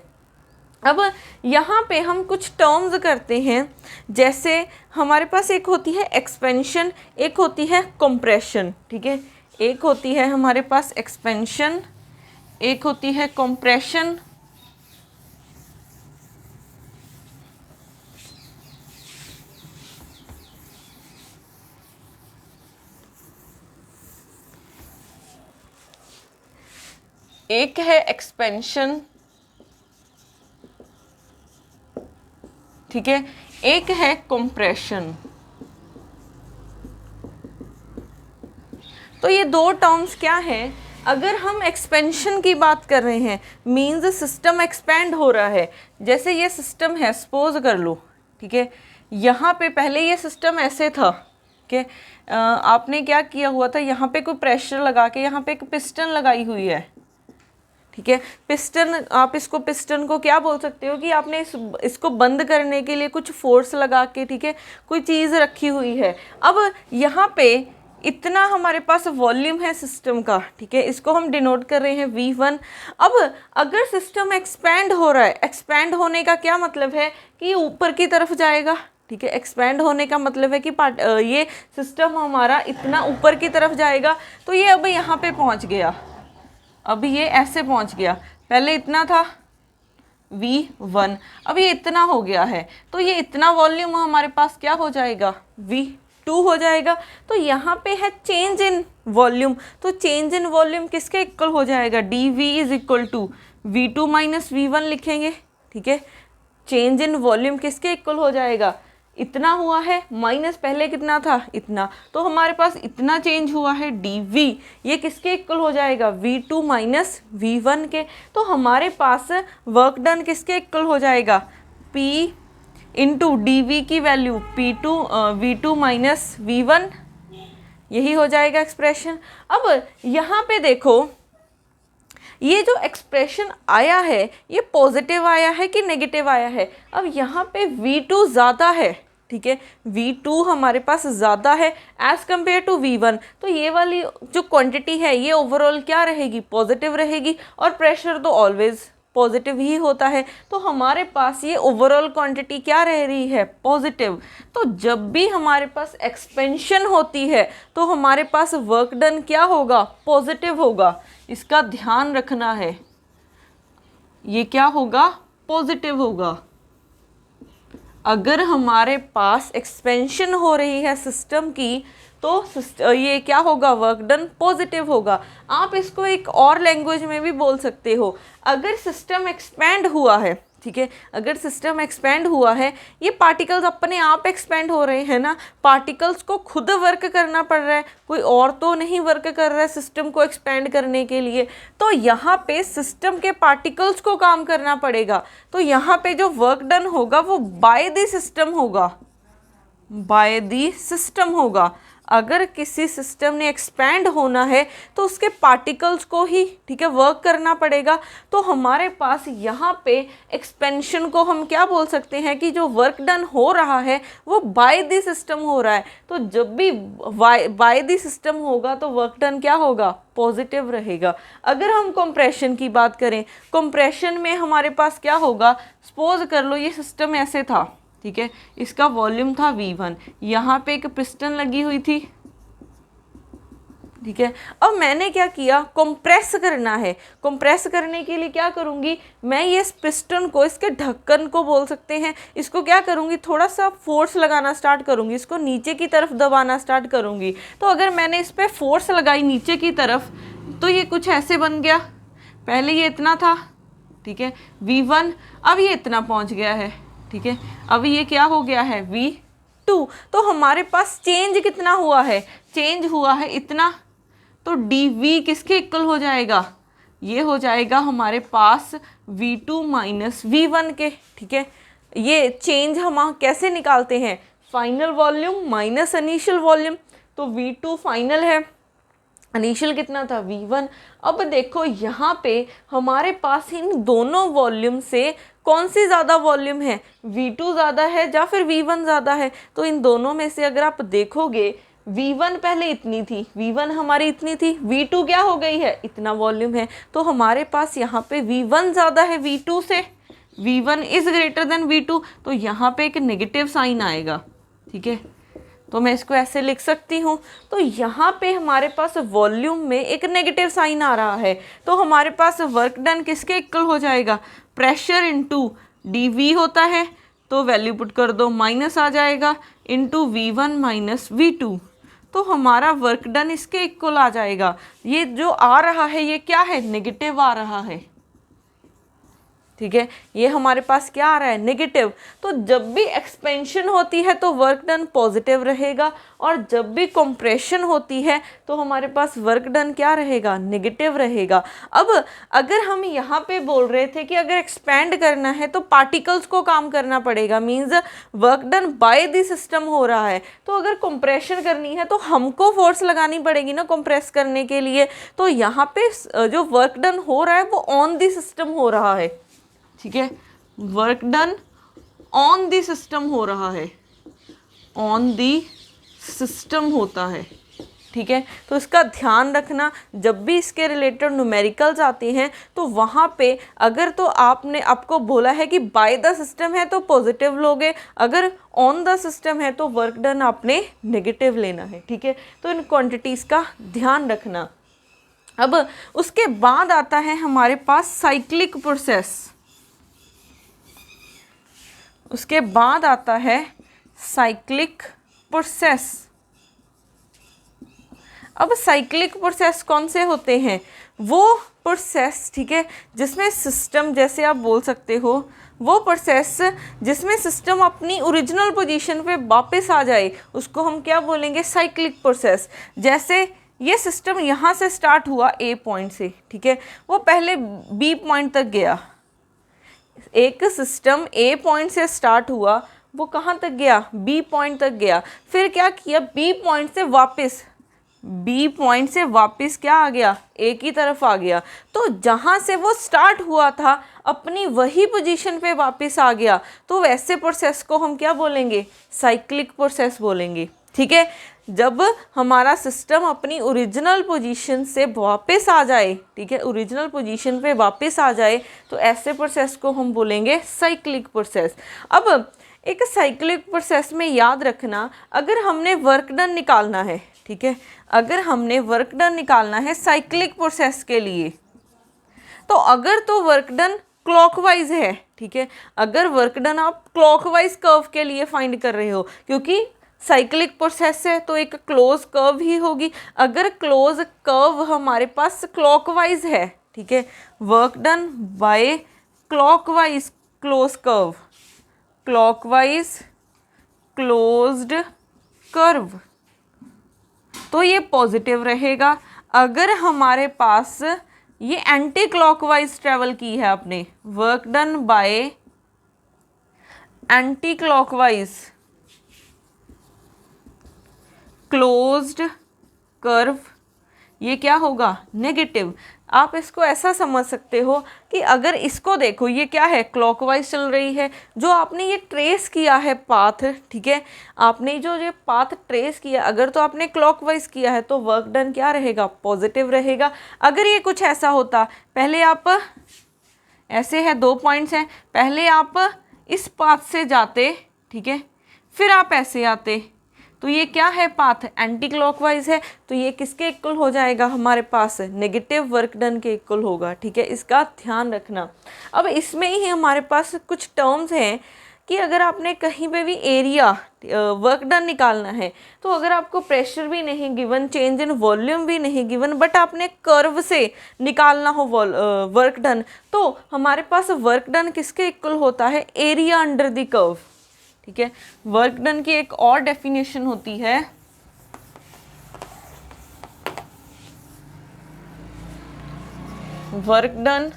Speaker 1: अब यहाँ पे हम कुछ टर्म्स करते हैं, जैसे हमारे पास एक होती है एक्सपेंशन, एक होती है कंप्रेशन। ठीक है, एक होती है हमारे पास एक्सपेंशन, एक होती है कंप्रेशन। एक है एक्सपेंशन, ठीक है, एक है कंप्रेशन। तो ये दो टर्म्स क्या हैं, अगर हम एक्सपेंशन की बात कर रहे हैं मींस सिस्टम एक्सपैंड हो रहा है। जैसे ये सिस्टम है, सपोज कर लो, ठीक है, यहाँ पे पहले ये सिस्टम ऐसे था, ठीक है, आपने क्या किया हुआ था, यहाँ पे कोई प्रेशर लगा के यहाँ पे एक पिस्टन लगाई हुई है। ठीक है, पिस्टन, आप इसको पिस्टन को क्या बोल सकते हो कि आपने इसको बंद करने के लिए कुछ फोर्स लगा के, ठीक है, कोई चीज़ रखी हुई है। अब यहाँ पे इतना हमारे पास वॉल्यूम है सिस्टम का, ठीक है, इसको हम डिनोट कर रहे हैं V1। अब अगर सिस्टम एक्सपैंड हो रहा है, एक्सपैंड होने का क्या मतलब है कि ऊपर की तरफ जाएगा। ठीक है, एक्सपैंड होने का मतलब है कि ये सिस्टम हमारा इतना ऊपर की तरफ जाएगा। तो ये अब यहाँ पे पहुँच गया, अभी ये ऐसे पहुंच गया, पहले इतना था V1, अब ये इतना हो गया है, तो ये इतना वॉल्यूम हमारे पास क्या हो जाएगा, V2 हो जाएगा। तो यहाँ पे है चेंज इन वॉल्यूम, तो चेंज इन वॉल्यूम किसके इक्वल हो जाएगा, dV is equal to V2 minus V1 लिखेंगे। ठीक है, चेंज इन वॉल्यूम किसके इक्वल हो जाएगा, इतना हुआ है माइनस पहले कितना था, इतना, तो हमारे पास इतना चेंज हुआ है dV, ये किसके इक्वल हो जाएगा, V2 माइनस V1 के। तो हमारे पास वर्क डन किसके इक्वल हो जाएगा, P इंटू डी की वैल्यू V2 माइनस V1, यही हो जाएगा एक्सप्रेशन। अब यहाँ पे देखो, ये जो एक्सप्रेशन आया है ये पॉजिटिव आया है कि नेगेटिव आया है। अब यहाँ पे V2 ज़्यादा है, ठीक है, V2 हमारे पास ज़्यादा है एज़ कम्पेयर टू V1, तो ये वाली जो क्वांटिटी है ये ओवरऑल क्या रहेगी, पॉजिटिव रहेगी, और प्रेशर तो ऑलवेज पॉजिटिव ही होता है। तो हमारे पास ये ओवरऑल क्वांटिटी क्या रह रही है, पॉजिटिव। तो जब भी हमारे पास एक्सपेंशन होती है तो हमारे पास वर्क डन क्या होगा, पॉजिटिव होगा, इसका ध्यान रखना है, ये क्या होगा, पॉजिटिव होगा। अगर हमारे पास एक्सपेंशन हो रही है सिस्टम की तो ये क्या होगा, वर्क डन पॉजिटिव होगा। आप इसको एक और लैंग्वेज में भी बोल सकते हो, अगर सिस्टम एक्सपैंड हुआ है, ठीक है, अगर सिस्टम एक्सपैंड हुआ है, ये पार्टिकल्स अपने आप एक्सपैंड हो रहे हैं ना, पार्टिकल्स को खुद वर्क करना पड़ रहा है, कोई और तो नहीं वर्क कर रहा है सिस्टम को एक्सपैंड करने के लिए, तो यहाँ पे सिस्टम के पार्टिकल्स को काम करना पड़ेगा। तो यहाँ पे जो वर्क डन होगा वो बाय द सिस्टम होगा, बाय द सिस्टम होगा। अगर किसी सिस्टम ने एक्सपैंड होना है तो उसके पार्टिकल्स को ही, ठीक है, वर्क करना पड़ेगा। तो हमारे पास यहाँ पे एक्सपेंशन को हम क्या बोल सकते हैं कि जो वर्क डन हो रहा है वो बाय द सिस्टम हो रहा है। तो जब भी बाय द सिस्टम होगा तो वर्क डन क्या होगा, पॉजिटिव रहेगा। अगर हम कंप्रेशन की बात करें, कंप्रेशन में हमारे पास क्या होगा, सपोज कर लो ये सिस्टम ऐसे था, ठीक है, इसका वॉल्यूम था V1, यहाँ पे एक पिस्टन लगी हुई थी, ठीक है। अब मैंने क्या किया, कंप्रेस करना है, कंप्रेस करने के लिए क्या करूँगी मैं, ये पिस्टन को, इसके ढक्कन को बोल सकते हैं, इसको क्या करूँगी, थोड़ा सा फोर्स लगाना स्टार्ट करूँगी, इसको नीचे की तरफ दबाना स्टार्ट करूँगी। तो अगर मैंने इस पर फोर्स लगाई नीचे की तरफ तो ये कुछ ऐसे बन गया, पहले ये इतना था, ठीक है, V1, अब ये इतना पहुंच गया है, ठीक है। अब ये क्या हो गया है V2, तो हमारे पास चेंज कितना हुआ है, चेंज हुआ है इतना, तो dV किसके इक्वल हो जाएगा, ये हो जाएगा हमारे पास V2 माइनस V1 के, ठीक है। ये चेंज हम कैसे निकालते हैं, final volume minus initial volume, तो V2 फाइनल है, इनिशियल कितना था V1। अब देखो यहाँ पे हमारे पास इन दोनों वॉल्यूम से कौन सी ज़्यादा वॉल्यूम है, V2 ज़्यादा है या फिर V1 ज़्यादा है, तो इन दोनों में से अगर आप देखोगे V1 पहले इतनी थी, V1 हमारी इतनी थी, V2 क्या हो गई है, इतना वॉल्यूम है, तो हमारे पास यहाँ पे V1 ज़्यादा है V2 से, V1 is greater than V2, तो यहाँ पे एक नेगेटिव साइन आएगा, ठीक है। तो मैं इसको ऐसे लिख सकती हूँ, तो यहाँ पे हमारे पास वॉल्यूम में एक नेगेटिव साइन आ रहा है, तो हमारे पास वर्क डन किसके इक्वल हो जाएगा, प्रेशर इनटू dV होता है, तो वैल्यू पुट कर दो, माइनस आ जाएगा इनटू V1 माइनस V2, तो हमारा वर्क डन इसके इक्वल आ जाएगा। ये जो आ रहा है ये क्या है, नेगेटिव आ रहा है, ठीक है। ये हमारे पास क्या आ रहा है, नेगेटिव। तो जब भी एक्सपेंशन होती है तो वर्क डन पॉजिटिव रहेगा, और जब भी कंप्रेशन होती है तो हमारे पास वर्क डन क्या रहेगा, नेगेटिव रहेगा। अब अगर हम यहाँ पे बोल रहे थे कि अगर एक्सपेंड करना है तो पार्टिकल्स को काम करना पड़ेगा, means work done by the system हो रहा है, तो अगर कंप्रेशन करनी है तो हमको फोर्स लगानी पड़ेगी ना कंप्रेस करने के लिए, तो यहाँ पे जो वर्क डन हो रहा है वो ऑन द सिस्टम हो रहा है, ठीक है। Work done on the system हो रहा है, ऑन दी सिस्टम होता है, ठीक है। तो इसका ध्यान रखना, जब भी इसके रिलेटेड न्यूमेरिकल्स आते हैं तो वहाँ पे अगर तो आपने आपको बोला है कि बाय द सिस्टम है तो पॉजिटिव लोगे, अगर ऑन द सिस्टम है तो वर्क डन आपने नेगेटिव लेना है, ठीक है। तो इन क्वांटिटीज़ का ध्यान रखना। अब उसके बाद आता है हमारे पास साइक्लिक प्रोसेस, उसके बाद आता है साइक्लिक प्रोसेस। अब साइक्लिक प्रोसेस कौन से होते हैं, वो प्रोसेस, ठीक है, जिसमें सिस्टम, जैसे आप बोल सकते हो वो प्रोसेस जिसमें सिस्टम अपनी ओरिजिनल पोजीशन पे वापस आ जाए, उसको हम क्या बोलेंगे, साइक्लिक प्रोसेस। जैसे ये सिस्टम यहाँ से स्टार्ट हुआ A पॉइंट से, ठीक है, वो पहले B पॉइंट तक गया, एक सिस्टम A पॉइंट से स्टार्ट हुआ, वो कहाँ तक गया, B पॉइंट तक गया, फिर क्या किया, B पॉइंट से वापस क्या आ गया, A की तरफ आ गया, तो जहाँ से वो स्टार्ट हुआ था अपनी वही पोजीशन पे वापस आ गया, तो वैसे प्रोसेस को हम क्या बोलेंगे, साइक्लिक प्रोसेस बोलेंगे, ठीक है। जब हमारा सिस्टम अपनी ओरिजिनल पोजीशन से वापस आ जाए, ठीक है, ओरिजिनल पोजीशन पे वापस आ जाए, तो ऐसे प्रोसेस को हम बोलेंगे साइक्लिक प्रोसेस। अब एक साइक्लिक प्रोसेस में याद रखना, अगर हमने वर्क डन निकालना है, ठीक है, अगर हमने वर्क डन निकालना है साइक्लिक प्रोसेस के लिए, तो अगर तो वर्क डन क्लॉकवाइज है, ठीक है, अगर वर्क डन आप क्लॉकवाइज कर्व के लिए फाइंड कर रहे हो, क्योंकि साइक्लिक प्रोसेस है तो एक क्लोज कर्व ही होगी, अगर क्लोज कर्व हमारे पास क्लॉकवाइज है, ठीक है, work done by clockwise close curve, clockwise closed curve, तो ये पॉजिटिव रहेगा। अगर हमारे पास ये एंटी क्लॉकवाइज ट्रेवल की है आपने, work done by anti clockwise closed curve, ये क्या होगा, नेगेटिव। आप इसको ऐसा समझ सकते हो कि अगर इसको देखो, ये क्या है, क्लॉकवाइज चल रही है, जो आपने ये ट्रेस किया है पाथ, ठीक है, आपने जो ये पाथ ट्रेस किया, अगर तो आपने क्लॉकवाइज किया है तो वर्क डन क्या रहेगा, पॉजिटिव रहेगा। अगर ये कुछ ऐसा होता, पहले आप ऐसे है, 2 पॉइंट्स हैं, पहले आप इस पाथ से जाते, ठीक है, फिर आप ऐसे आते, तो ये क्या है, पाथ एंटी क्लॉकवाइज है, तो ये किसके इक्वल हो जाएगा, हमारे पास नेगेटिव वर्क डन के इक्वल होगा, ठीक है, इसका ध्यान रखना। अब इसमें ही हमारे पास कुछ टर्म्स हैं कि अगर आपने कहीं पे भी एरिया वर्क डन निकालना है, तो अगर आपको प्रेशर भी नहीं गिवन, चेंज इन वॉल्यूम भी नहीं गिवन, बट आपने कर्व से निकालना हो वर्क डन, तो हमारे पास वर्क डन किसके इक्वल होता है? Area under the curve. ठीक है, वर्क डन की एक और डेफिनेशन होती है, वर्क डन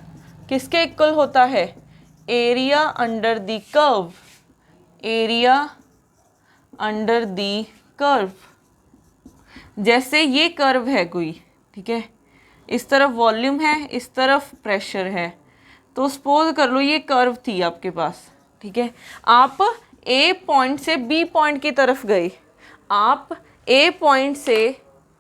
Speaker 1: किसके इक्वल होता है? Area under the curve, area under the curve. जैसे ये कर्व है कोई, ठीक है, इस तरफ वॉल्यूम है, इस तरफ प्रेशर है, तो सपोज कर लो ये कर्व थी आपके पास, ठीक है, आप ए पॉइंट से बी पॉइंट की तरफ गए, आप ए पॉइंट से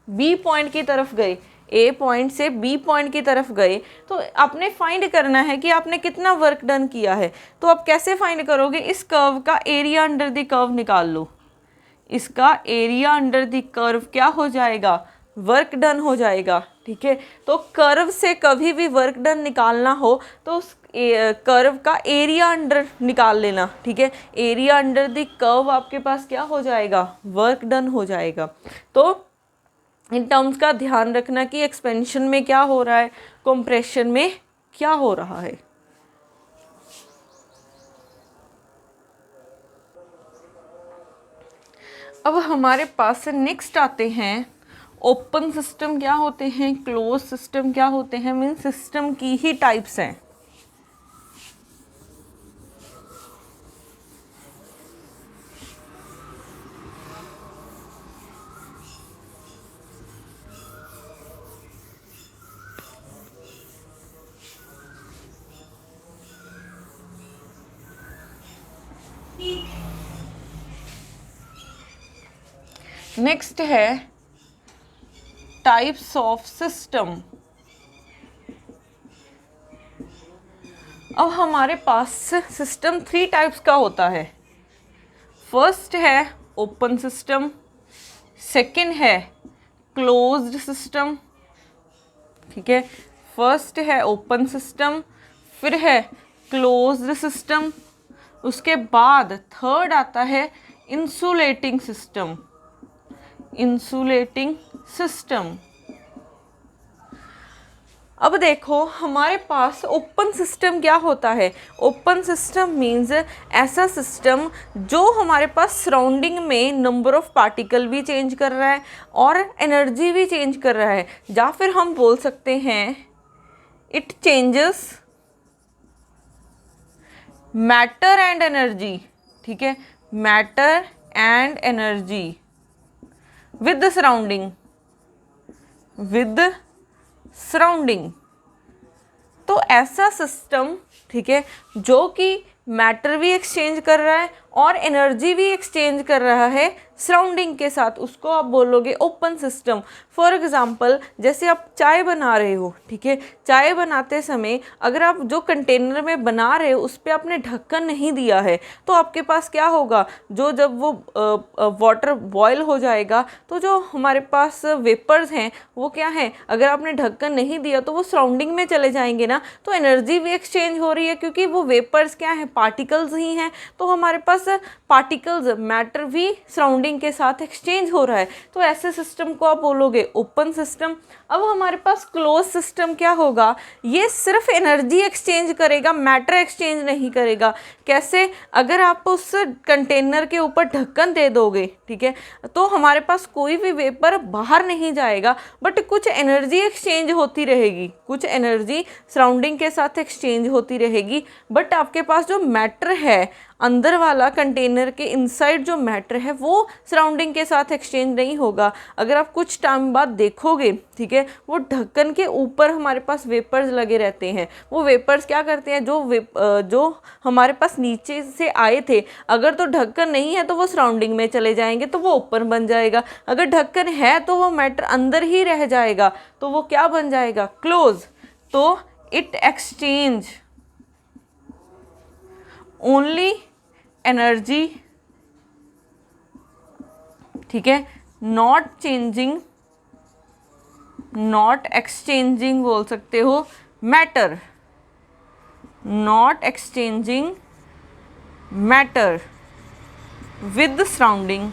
Speaker 1: बी पॉइंट की तरफ गए, ए पॉइंट से बी पॉइंट की तरफ गए, तो आपने फाइंड करना है कि आपने कितना वर्क डन किया है। तो आप कैसे फाइंड करोगे? इस कर्व का एरिया अंडर द कर्व निकाल लो, इसका एरिया अंडर द कर्व क्या हो जाएगा? वर्क डन हो जाएगा। ठीक है, तो कर्व से कभी भी वर्क डन निकालना हो तो उस कर्व का एरिया अंडर निकाल लेना। ठीक है, एरिया अंडर द कर्व आपके पास क्या हो जाएगा? वर्क डन हो जाएगा। तो इन टर्म्स का ध्यान रखना कि एक्सपेंशन में क्या हो रहा है, कंप्रेशन में क्या हो रहा है। अब हमारे पास नेक्स्ट आते हैं ओपन सिस्टम क्या होते हैं, क्लोज सिस्टम क्या होते हैं, मीन सिस्टम की ही टाइप्स हैं। नेक्स्ट है टाइप्स ऑफ सिस्टम। अब हमारे पास सिस्टम 3 टाइप्स का होता है। फर्स्ट है ओपन सिस्टम, सेकंड है क्लोज्ड सिस्टम। ठीक है, फर्स्ट है ओपन सिस्टम, फिर है क्लोज्ड सिस्टम, उसके बाद थर्ड आता है इंसुलेटिंग सिस्टम, इंसुलेटिंग सिस्टम। अब देखो हमारे पास ओपन सिस्टम क्या होता है। ओपन सिस्टम मीन्स ऐसा सिस्टम जो हमारे पास सराउंडिंग में नंबर ऑफ पार्टिकल भी चेंज कर रहा है और एनर्जी भी चेंज कर रहा है, या फिर हम बोल सकते हैं it changes matter and energy. ठीक है, matter and energy with the surrounding, with the surrounding। तो ऐसा सिस्टम, ठीक है, जो कि मैटर भी एक्सचेंज कर रहा है और एनर्जी भी एक्सचेंज कर रहा है सराउंडिंग के साथ, उसको आप बोलोगे ओपन सिस्टम। फॉर एग्जांपल जैसे आप चाय बना रहे हो, ठीक है, चाय बनाते समय अगर आप जो कंटेनर में बना रहे हो उस पर आपने ढक्कन नहीं दिया है तो आपके पास क्या होगा, जब वो वाटर बॉयल हो जाएगा तो जो हमारे पास वेपर्स हैं वो क्या हैं, अगर आपने ढक्कन नहीं दिया तो वो सराउंडिंग में चले जाएंगे ना, तो एनर्जी भी एक्सचेंज हो रही है क्योंकि वो वेपर्स क्या हैं, पार्टिकल्स ही हैं। तो हमारे पास पार्टिकल्स, मैटर भी सराउंडिंग के साथ एक्सचेंज हो रहा है, तो ऐसे सिस्टम को आप बोलोगे ओपन सिस्टम। अब हमारे पास क्लोज सिस्टम क्या होगा, ये सिर्फ एनर्जी एक्सचेंज करेगा, मैटर एक्सचेंज नहीं करेगा। कैसे? अगर आप उस कंटेनर के ऊपर ढक्कन दे दोगे, ठीक है, तो हमारे पास कोई भी वेपर बाहर नहीं जाएगा, बट कुछ एनर्जी एक्सचेंज होती रहेगी, कुछ एनर्जी सराउंडिंग के साथ एक्सचेंज होती रहेगी, बट आपके पास जो मैटर है अंदर वाला, कंटेनर के इनसाइड जो मैटर है वो सराउंडिंग के साथ एक्सचेंज नहीं होगा। अगर आप कुछ टाइम बाद देखोगे, ठीक है, वो ढक्कन के ऊपर हमारे पास वेपर्स लगे रहते हैं। वो वेपर्स क्या करते हैं, जो हमारे पास नीचे से आए थे, अगर तो ढक्कन नहीं है तो वो सराउंडिंग में चले जाएंगे, तो वो ओपन बन जाएगा। अगर ढक्कन है तो वो मैटर अंदर ही रह जाएगा, तो वो क्या बन जाएगा, क्लोज। तो इट एक्सचेंज ओनली एनर्जी, ठीक है, नॉट चेंजिंग, नॉट एक्सचेंजिंग बोल सकते हो matter, not exchanging matter with surrounding,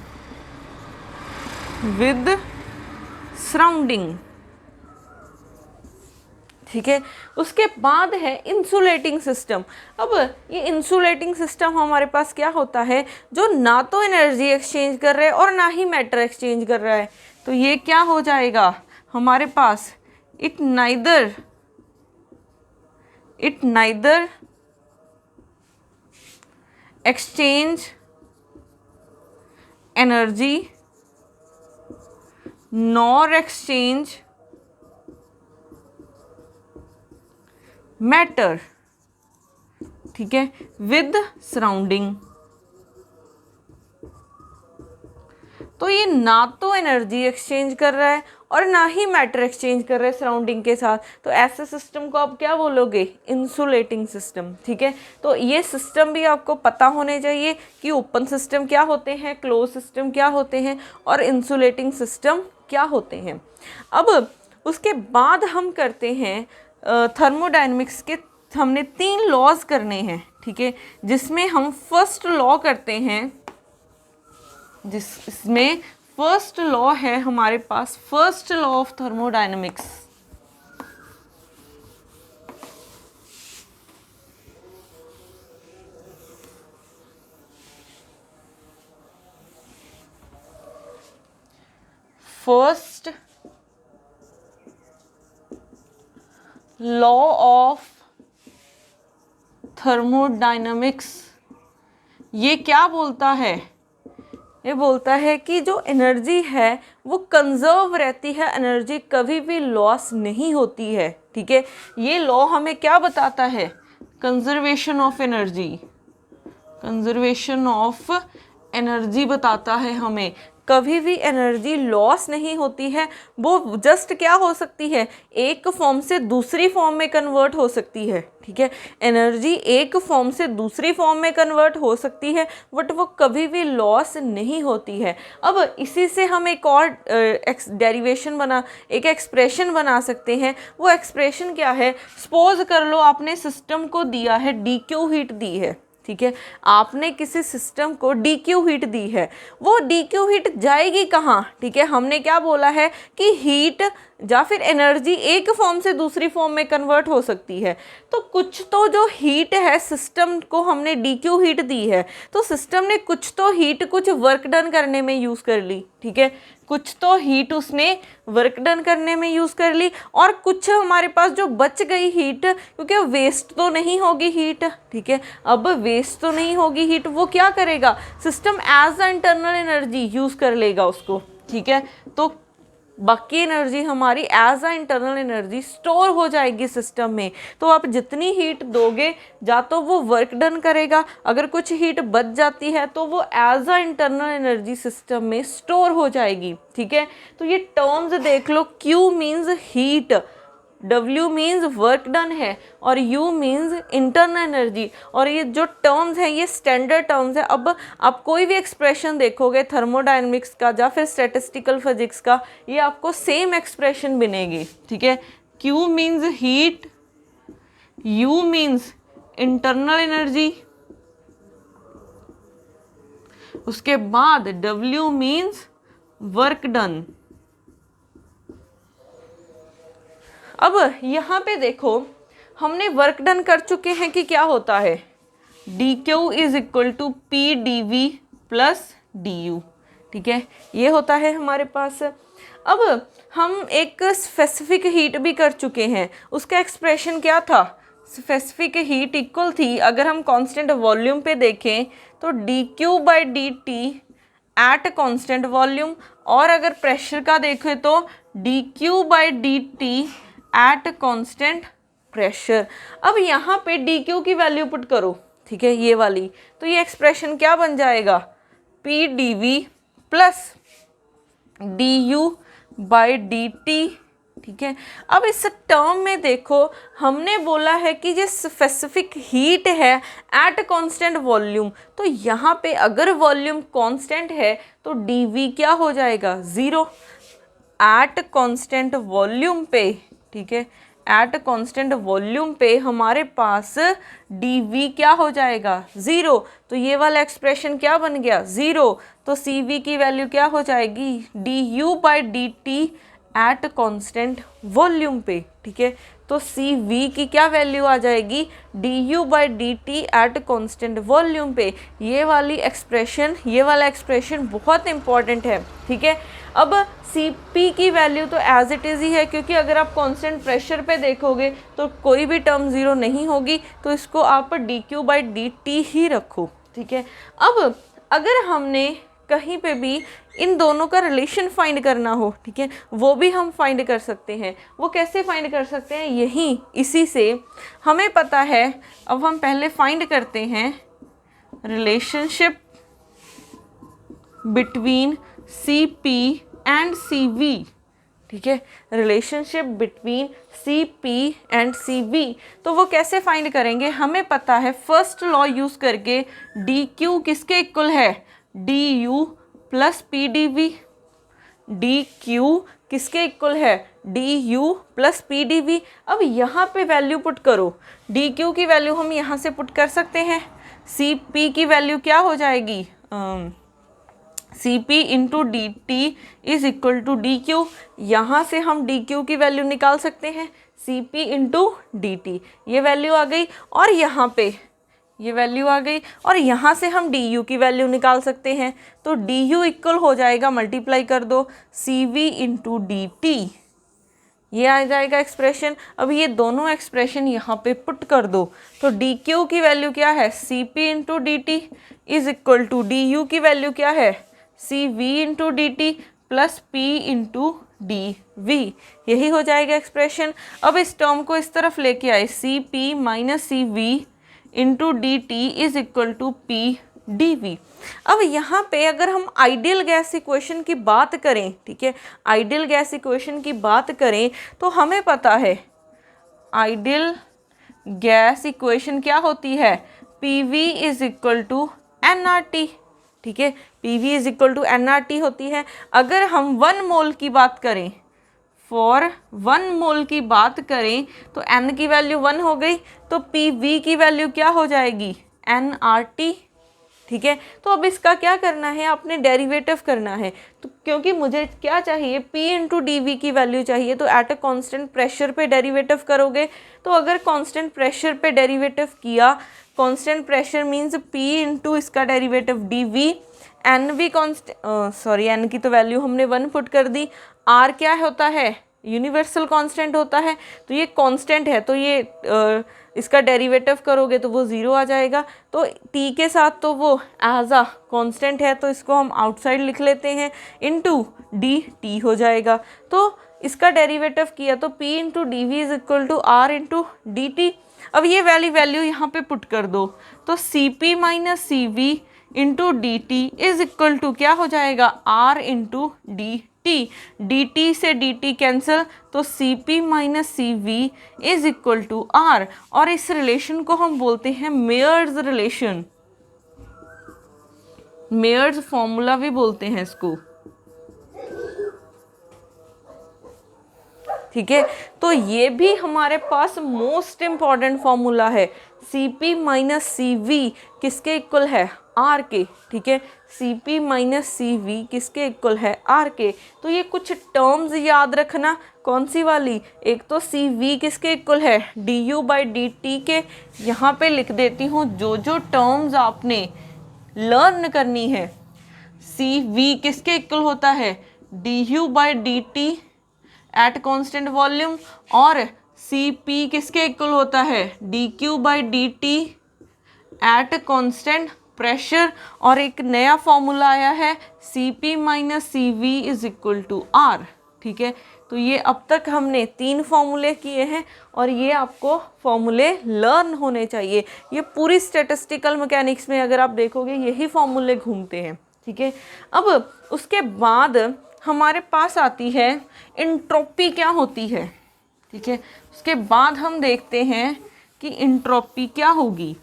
Speaker 1: ठीक है। उसके बाद है इंसुलेटिंग सिस्टम। अब ये इंसुलेटिंग सिस्टम हमारे पास क्या होता है, जो ना तो एनर्जी एक्सचेंज कर रहा है और ना ही मैटर एक्सचेंज कर रहा है। तो ये क्या हो जाएगा हमारे पास, it neither exchange energy nor exchange matter, ठीक है, विद सराउंडिंग। तो ये ना तो एनर्जी एक्सचेंज कर रहा है और ना ही मैटर एक्सचेंज कर रहा है सराउंडिंग के साथ, तो ऐसे सिस्टम को आप क्या बोलोगे, इंसुलेटिंग सिस्टम, ठीक है। तो ये सिस्टम भी आपको पता होने चाहिए कि ओपन सिस्टम क्या होते हैं, क्लोज सिस्टम क्या होते हैं और इंसुलेटिंग सिस्टम क्या होते हैं। अब उसके बाद हम करते हैं थर्मोडायनेमिक्स के, हमने 3 लॉज करने हैं, ठीक है, जिसमें हम फर्स्ट लॉ करते हैं, जिसमें फर्स्ट लॉ है हमारे पास, first law of thermodynamics. First law of thermodynamics ये क्या बोलता है, ये बोलता है कि जो एनर्जी है वो कंजर्व रहती है, एनर्जी कभी भी लॉस नहीं होती है, ठीक है। ये लॉ हमें क्या बताता है, conservation of energy, conservation of energy बताता है हमें, कभी भी एनर्जी लॉस नहीं होती है, वो जस्ट क्या हो सकती है, एक फॉर्म से दूसरी फॉर्म में कन्वर्ट हो सकती है, ठीक है। एनर्जी एक फॉर्म से दूसरी फॉर्म में कन्वर्ट हो सकती है बट वो कभी भी लॉस नहीं होती है। अब इसी से हम एक और डेरिवेशन बना, एक एक्सप्रेशन बना सकते हैं। वो एक्सप्रेशन क्या है, सपोज कर लो आपने सिस्टम को दिया है DQ हीट दी है, ठीक है, आपने किसी सिस्टम को DQ हीट दी है, वो DQ हीट जाएगी कहाँ, ठीक है। हमने क्या बोला है कि हीट या फिर एनर्जी एक फॉर्म से दूसरी फॉर्म में कन्वर्ट हो सकती है, तो कुछ तो जो हीट है सिस्टम को हमने DQ हीट दी है, तो सिस्टम ने कुछ तो हीट कुछ वर्क डन करने में यूज़ कर ली, ठीक है, कुछ तो हीट उसने वर्क डन करने में यूज़ कर ली, और कुछ हमारे पास जो बच गई हीट, क्योंकि वेस्ट तो नहीं होगी हीट, ठीक है, अब वेस्ट तो नहीं होगी हीट, वो क्या करेगा, system as a internal energy use कर लेगा उसको, ठीक है। तो बाकी एनर्जी हमारी as a internal energy store हो जाएगी सिस्टम में। तो आप जितनी हीट दोगे या तो वो वर्क डन करेगा, अगर कुछ हीट बच जाती है तो वो as a internal energy system में स्टोर हो जाएगी, ठीक है। तो ये टर्म्स देख लो, Q means heat, W means work done है और U मीन्स इंटरनल एनर्जी, और ये जो टर्म्स हैं ये स्टैंडर्ड टर्म्स है। अब आप कोई भी एक्सप्रेशन देखोगे थर्मोडायनेमिक्स का या फिर स्टैटिस्टिकल फिजिक्स का, ये आपको सेम एक्सप्रेशन बनेगी, ठीक है। Q means heat, U means internal energy, उसके बाद W मीन्स वर्क डन। अब यहाँ पे देखो हमने वर्क डन कर चुके हैं कि क्या होता है, DQ is equal to PdV plus DU, ठीक है, ये होता है हमारे पास। अब हम एक स्पेसिफिक हीट भी कर चुके हैं, उसका एक्सप्रेशन क्या था, स्पेसिफिक हीट इक्वल थी, अगर हम कांस्टेंट वॉल्यूम पे देखें तो DQ/dt एट कांस्टेंट वॉल्यूम, और अगर प्रेशर का देखें तो DQ/dt एट कांस्टेंट प्रेशर। अब यहाँ पे DQ की वैल्यू पुट करो, ठीक है, ये वाली, तो ये एक्सप्रेशन क्या बन जाएगा, PdV प्लस DU/dt, ठीक है। अब इस टर्म में देखो हमने बोला है कि ये स्पेसिफिक हीट है एट कांस्टेंट वॉल्यूम, तो यहाँ पे अगर वॉल्यूम कांस्टेंट है तो DV क्या हो जाएगा, 0 एट कांस्टेंट वॉल्यूम पे, ठीक है, एट कांस्टेंट वॉल्यूम पे हमारे पास dV क्या हो जाएगा 0, तो ये वाला एक्सप्रेशन क्या बन गया 0, तो CV की वैल्यू क्या हो जाएगी du/dt एट कांस्टेंट वॉल्यूम पे, ठीक है। तो CV की क्या वैल्यू आ जाएगी du/dt एट कांस्टेंट वॉल्यूम पे। ये वाला एक्सप्रेशन बहुत इंपॉर्टेंट है, ठीक है। अब Cp की वैल्यू तो एज इट इज़ ही है, क्योंकि अगर आप कांस्टेंट प्रेशर पे देखोगे तो कोई भी टर्म ज़ीरो नहीं होगी, तो इसको आप dq/dt ही रखो, ठीक है। अब अगर हमने कहीं पे भी इन दोनों का रिलेशन फाइंड करना हो, ठीक है, वो भी हम फाइंड कर सकते हैं। वो कैसे फाइंड कर सकते हैं, यही इसी से हमें पता है। अब हम पहले फाइंड करते हैं relationship between Cp and Cv, ठीक है, relationship between Cp and Cv। तो वो कैसे फाइंड करेंगे, हमें पता है फर्स्ट लॉ यूज़ करके dq किसके इक्वल है du प्लस pdv। dq किसके इक्वल है du प्लस pdv। अब यहाँ पे वैल्यू पुट करो, dq की वैल्यू हम यहाँ से पुट कर सकते हैं, Cp की वैल्यू क्या हो जाएगी Cp into D T is equal to D Q. यहाँ से हम डी क्यू की वैल्यू निकाल सकते हैं, Cp इंटू डी टी, ये वैल्यू आ गई, और यहाँ पे ये वैल्यू आ गई, और यहाँ से हम du की वैल्यू निकाल सकते हैं। तो du इक्वल हो जाएगा, मल्टीप्लाई कर दो Cv इंटू डी टी, ये आ जाएगा एक्सप्रेशन। अब ये दोनों एक्सप्रेशन यहाँ पे पुट कर दो, तो dq की वैल्यू क्या है Cp into D T is equal to du की वैल्यू क्या है Cv into D T plus p into D V, यही हो जाएगा एक्सप्रेशन। अब इस टर्म को इस तरफ लेके आए, Cp minus Cv into D T is equal to P D V. अब यहाँ पे अगर हम आइडियल गैस इक्वेशन की बात करें, ठीक है, आइडियल गैस इक्वेशन की बात करें तो हमें पता है आइडियल गैस इक्वेशन क्या होती है, P V is equal to N R T, ठीक है, P V is equal to N R T होती है। अगर हम 1 मोल की बात करें, फॉर 1 मोल की बात करें तो n की वैल्यू 1 हो गई, तो पी वी की वैल्यू क्या हो जाएगी एन आर टी, ठीक है। तो अब इसका क्या करना है, आपने डेरिवेटिव करना है। तो क्योंकि मुझे क्या चाहिए P इंटू डी वी की वैल्यू चाहिए, तो एट अ कांस्टेंट प्रेशर पे डेरिवेटिव करोगे। तो अगर कांस्टेंट प्रेशर पे डेरिवेटिव किया, constant pressure means P into इसका डेरिवेटिव डी वी, एन भी एन की तो वैल्यू हमने 1 पुट कर दी, R क्या होता है यूनिवर्सल कांस्टेंट होता है, तो ये कांस्टेंट है, तो ये इसका डेरिवेटिव करोगे तो वो 0 आ जाएगा। तो t के साथ तो वो एज अ कांस्टेंट है, तो इसको हम आउटसाइड लिख लेते हैं, इनटू डी टी हो जाएगा। तो इसका डेरिवेटिव किया तो p into D V is equal to R into D T. अब ये वाली वैल्यू यहाँ पे पुट कर दो, तो Cp minus C V into D T is equal to क्या हो जाएगा r into D T, D T से डी टी कैंसिल, तो Cp minus C V is equal to R. और इस रिलेशन को हम बोलते हैं मेयर्स रिलेशन, मेयर्स फॉर्मूला भी बोलते हैं इसको, ठीक है। तो ये भी हमारे पास मोस्ट इम्पॉर्टेंट फॉर्मूला है, Cp माइनस सी वी किसके इक्वल है R के, ठीक है, Cp माइनस सी वी किसके इक्वल है R के। तो ये कुछ टर्म्स याद रखना, कौन सी वाली, एक तो Cv किसके इक्वल है du बाई डी टी के, यहाँ पे लिख देती हूँ जो जो टर्म्स आपने लर्न करनी है। Cv किसके इक्वल होता है du by D T at constant volume, और Cp किसके इक्वल होता है dq by D T at constant pressure. और एक नया फॉर्मूला आया है Cp minus C V is equal to R, ठीक है। तो ये अब तक हमने 3 फॉर्मूले किए हैं, और ये आपको फॉर्मूले लर्न होने चाहिए। ये पूरी स्टैटिस्टिकल मैकेनिक्स में अगर आप देखोगे यही फॉर्मूले घूमते हैं, ठीक है। अब उसके बाद हमारे पास आती है इंट्रोपी क्या होती है, ठीक है। उसके बाद हम देखते हैं कि इंट्रोपी क्या होगी।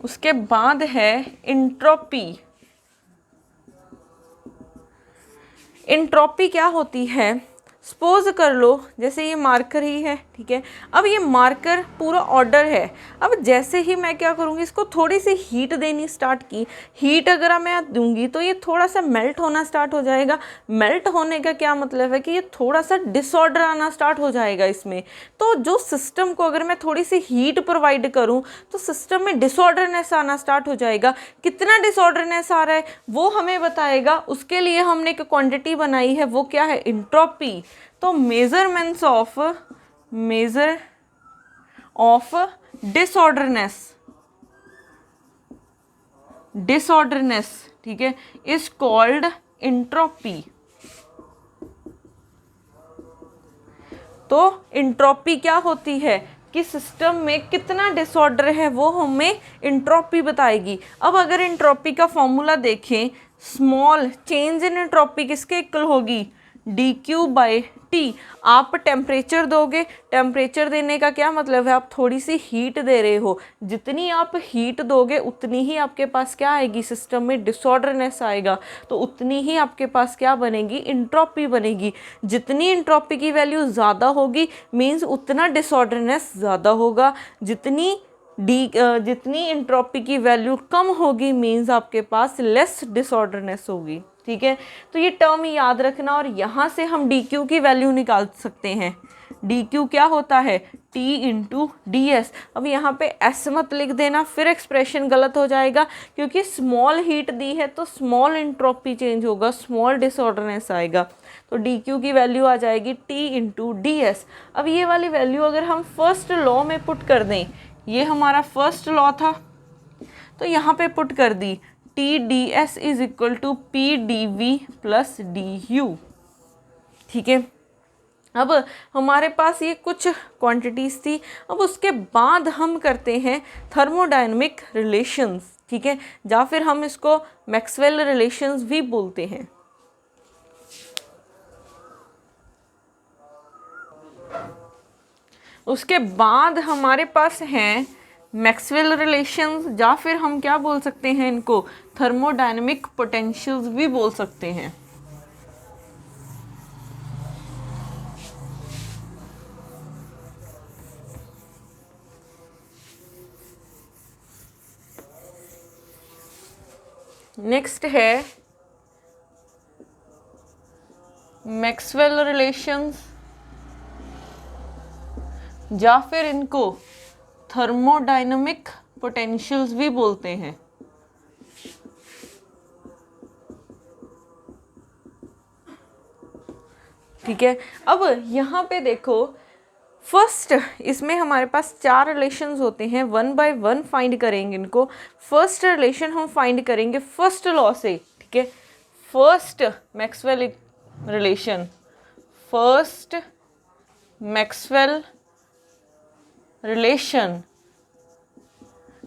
Speaker 1: उसके बाद है इंट्रोपी। इंट्रोपी क्या होती है, सपोज कर लो जैसे ये मार्कर ही है, ठीक है। अब ये मार्कर पूरा ऑर्डर है। अब जैसे ही मैं क्या करूँगी, इसको थोड़ी सी हीट देनी स्टार्ट की। हीट अगर मैं दूंगी तो ये थोड़ा सा मेल्ट होना स्टार्ट हो जाएगा। मेल्ट होने का क्या मतलब है कि ये थोड़ा सा डिसऑर्डर आना स्टार्ट हो जाएगा इसमें। तो जो सिस्टम को अगर मैं थोड़ी सी हीट प्रोवाइड करूँ तो सिस्टम में डिसऑर्डरनेस आना स्टार्ट हो जाएगा। कितना डिसऑर्डरनेस आ रहा है वो हमें बताएगा। उसके लिए हमने एक क्वांटिटी बनाई है, वो क्या है, इंट्रोपी। तो मेजर ऑफ डिसऑर्डरनेस, ठीक है, इज कॉल्ड इंट्रोपी। तो इंट्रोपी क्या होती है कि सिस्टम में कितना डिसऑर्डर है वो हमें इंट्रोपी बताएगी। अब अगर इंट्रोपी का फॉर्मूला देखें, स्मॉल चेंज इन इंट्रोपी किसके इक्वल होगी, dQ/T। आप टेम्परेचर दोगे, टेम्परेचर देने का क्या मतलब है, आप थोड़ी सी हीट दे रहे हो। जितनी आप हीट दोगे उतनी ही आपके पास क्या आएगी, सिस्टम में डिसऑर्डरनेस आएगा। तो उतनी ही आपके पास क्या बनेगी, इंट्रोपी बनेगी। जितनी इंट्रोपी की वैल्यू ज़्यादा होगी मीन्स उतना डिसऑर्डरनेस ज़्यादा होगा। जितनी इंट्रोपी की वैल्यू कम होगी मीन्स आपके पास लेस डिसऑर्डरनेस होगी, ठीक है। तो ये टर्म याद रखना और यहाँ से हम dQ की वैल्यू निकाल सकते हैं। dQ क्या होता है, T/ds। अब यहाँ पे S मत लिख देना, फिर एक्सप्रेशन गलत हो जाएगा, क्योंकि स्मॉल हीट दी है तो स्मॉल इंट्रोपी चेंज होगा, स्मॉल डिसऑर्डरनेस आएगा। तो dQ की वैल्यू आ जाएगी T/ds। अब ये वाली वैल्यू अगर हम फर्स्ट लॉ में पुट कर दें, ये हमारा फर्स्ट लॉ था, तो यहाँ पे पुट कर दी TDS is equal to PdV plus DU, ठीक है। अब हमारे पास ये कुछ क्वांटिटीज़ थी। अब उसके बाद हम करते हैं थर्मोडायनेमिक रिलेशंस, ठीक है, या फिर हम इसको मैक्सवेल रिलेशंस भी बोलते हैं। उसके बाद हमारे पास हैं मैक्सवेल रिलेशंस, या फिर हम क्या बोल सकते हैं इनको, थर्मोडायनेमिक पोटेंशियल्स भी बोल सकते हैं। नेक्स्ट है मैक्सवेल रिलेशंस, या फिर इनको थर्मोडायनेमिक पोटेंशियल्स भी बोलते हैं। ठीक है। अब यहाँ पे देखो, फर्स्ट इसमें हमारे पास 4 रिलेशंस होते हैं, 1 बाय 1 फाइंड करेंगे इनको। फर्स्ट रिलेशन हम फाइंड करेंगे फर्स्ट लॉ से, ठीक है। First Maxwell relation, first Maxwell relation,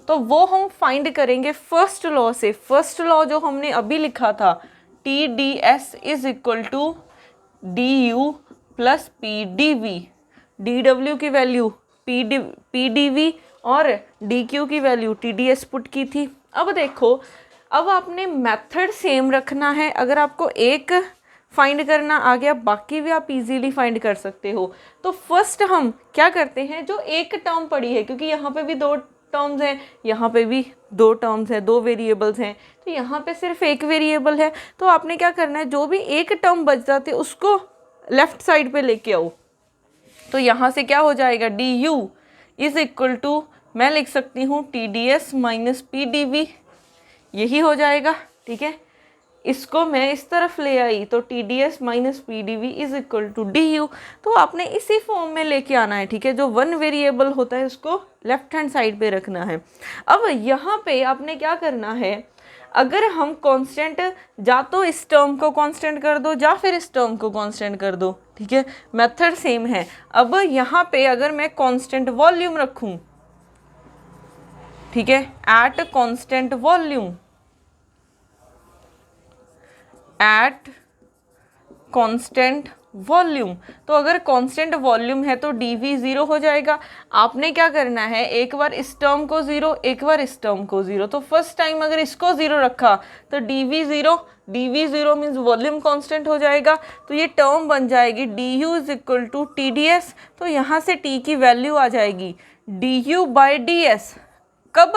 Speaker 1: तो वो हम फाइंड करेंगे फर्स्ट लॉ से। फर्स्ट लॉ जो हमने अभी लिखा था, TDS is equal to DU plus PdV। DW की वैल्यू PdV और DQ की वैल्यू TDS पुट की थी। अब देखो, अब आपने मेथड सेम रखना है। अगर आपको एक फाइंड करना आ गया, बाकी भी आप इजीली फाइंड कर सकते हो। तो फर्स्ट हम क्या करते हैं, जो एक टर्म पड़ी है, क्योंकि यहाँ पे भी 2 टर्म्स हैं, यहाँ पे भी 2 टर्म्स हैं, 2 वेरिएबल्स हैं, तो यहाँ पे सिर्फ एक वेरिएबल है। तो आपने क्या करना है, जो भी एक टर्म बच जाते उसको लेफ्ट साइड पे लेके आओ। तो यहाँ से क्या हो जाएगा, DU इज इक्वल टू, मैं लिख सकती हूँ TDS माइनस PdV, यही हो जाएगा, ठीक है। इसको मैं इस तरफ ले आई तो TDS minus PdV is equal to DU। तो आपने इसी फॉर्म में लेके आना है, ठीक है। जो 1 वेरिएबल होता है उसको लेफ्ट हैंड साइड पे रखना है। अब यहाँ पे आपने क्या करना है, अगर हम कांस्टेंट, या तो इस टर्म को कांस्टेंट कर दो या फिर इस टर्म को कांस्टेंट कर दो, ठीक है। मेथड सेम है। अब यहाँ पे अगर मैं कांस्टेंट वॉल्यूम रखूँ, ठीक है, eight constant volume, eight constant volume. तो अगर कांस्टेंट वॉल्यूम है तो dv 0 हो जाएगा। आपने क्या करना है, एक बार इस टर्म को 0, एक बार इस टर्म को 0। तो फर्स्ट टाइम अगर इसको 0 रखा तो dv 0 मीन्स वॉल्यूम कांस्टेंट हो जाएगा। तो ये टर्म बन जाएगी du is equal to TdS। तो यहाँ से t की वैल्यू आ जाएगी du/ds। कब?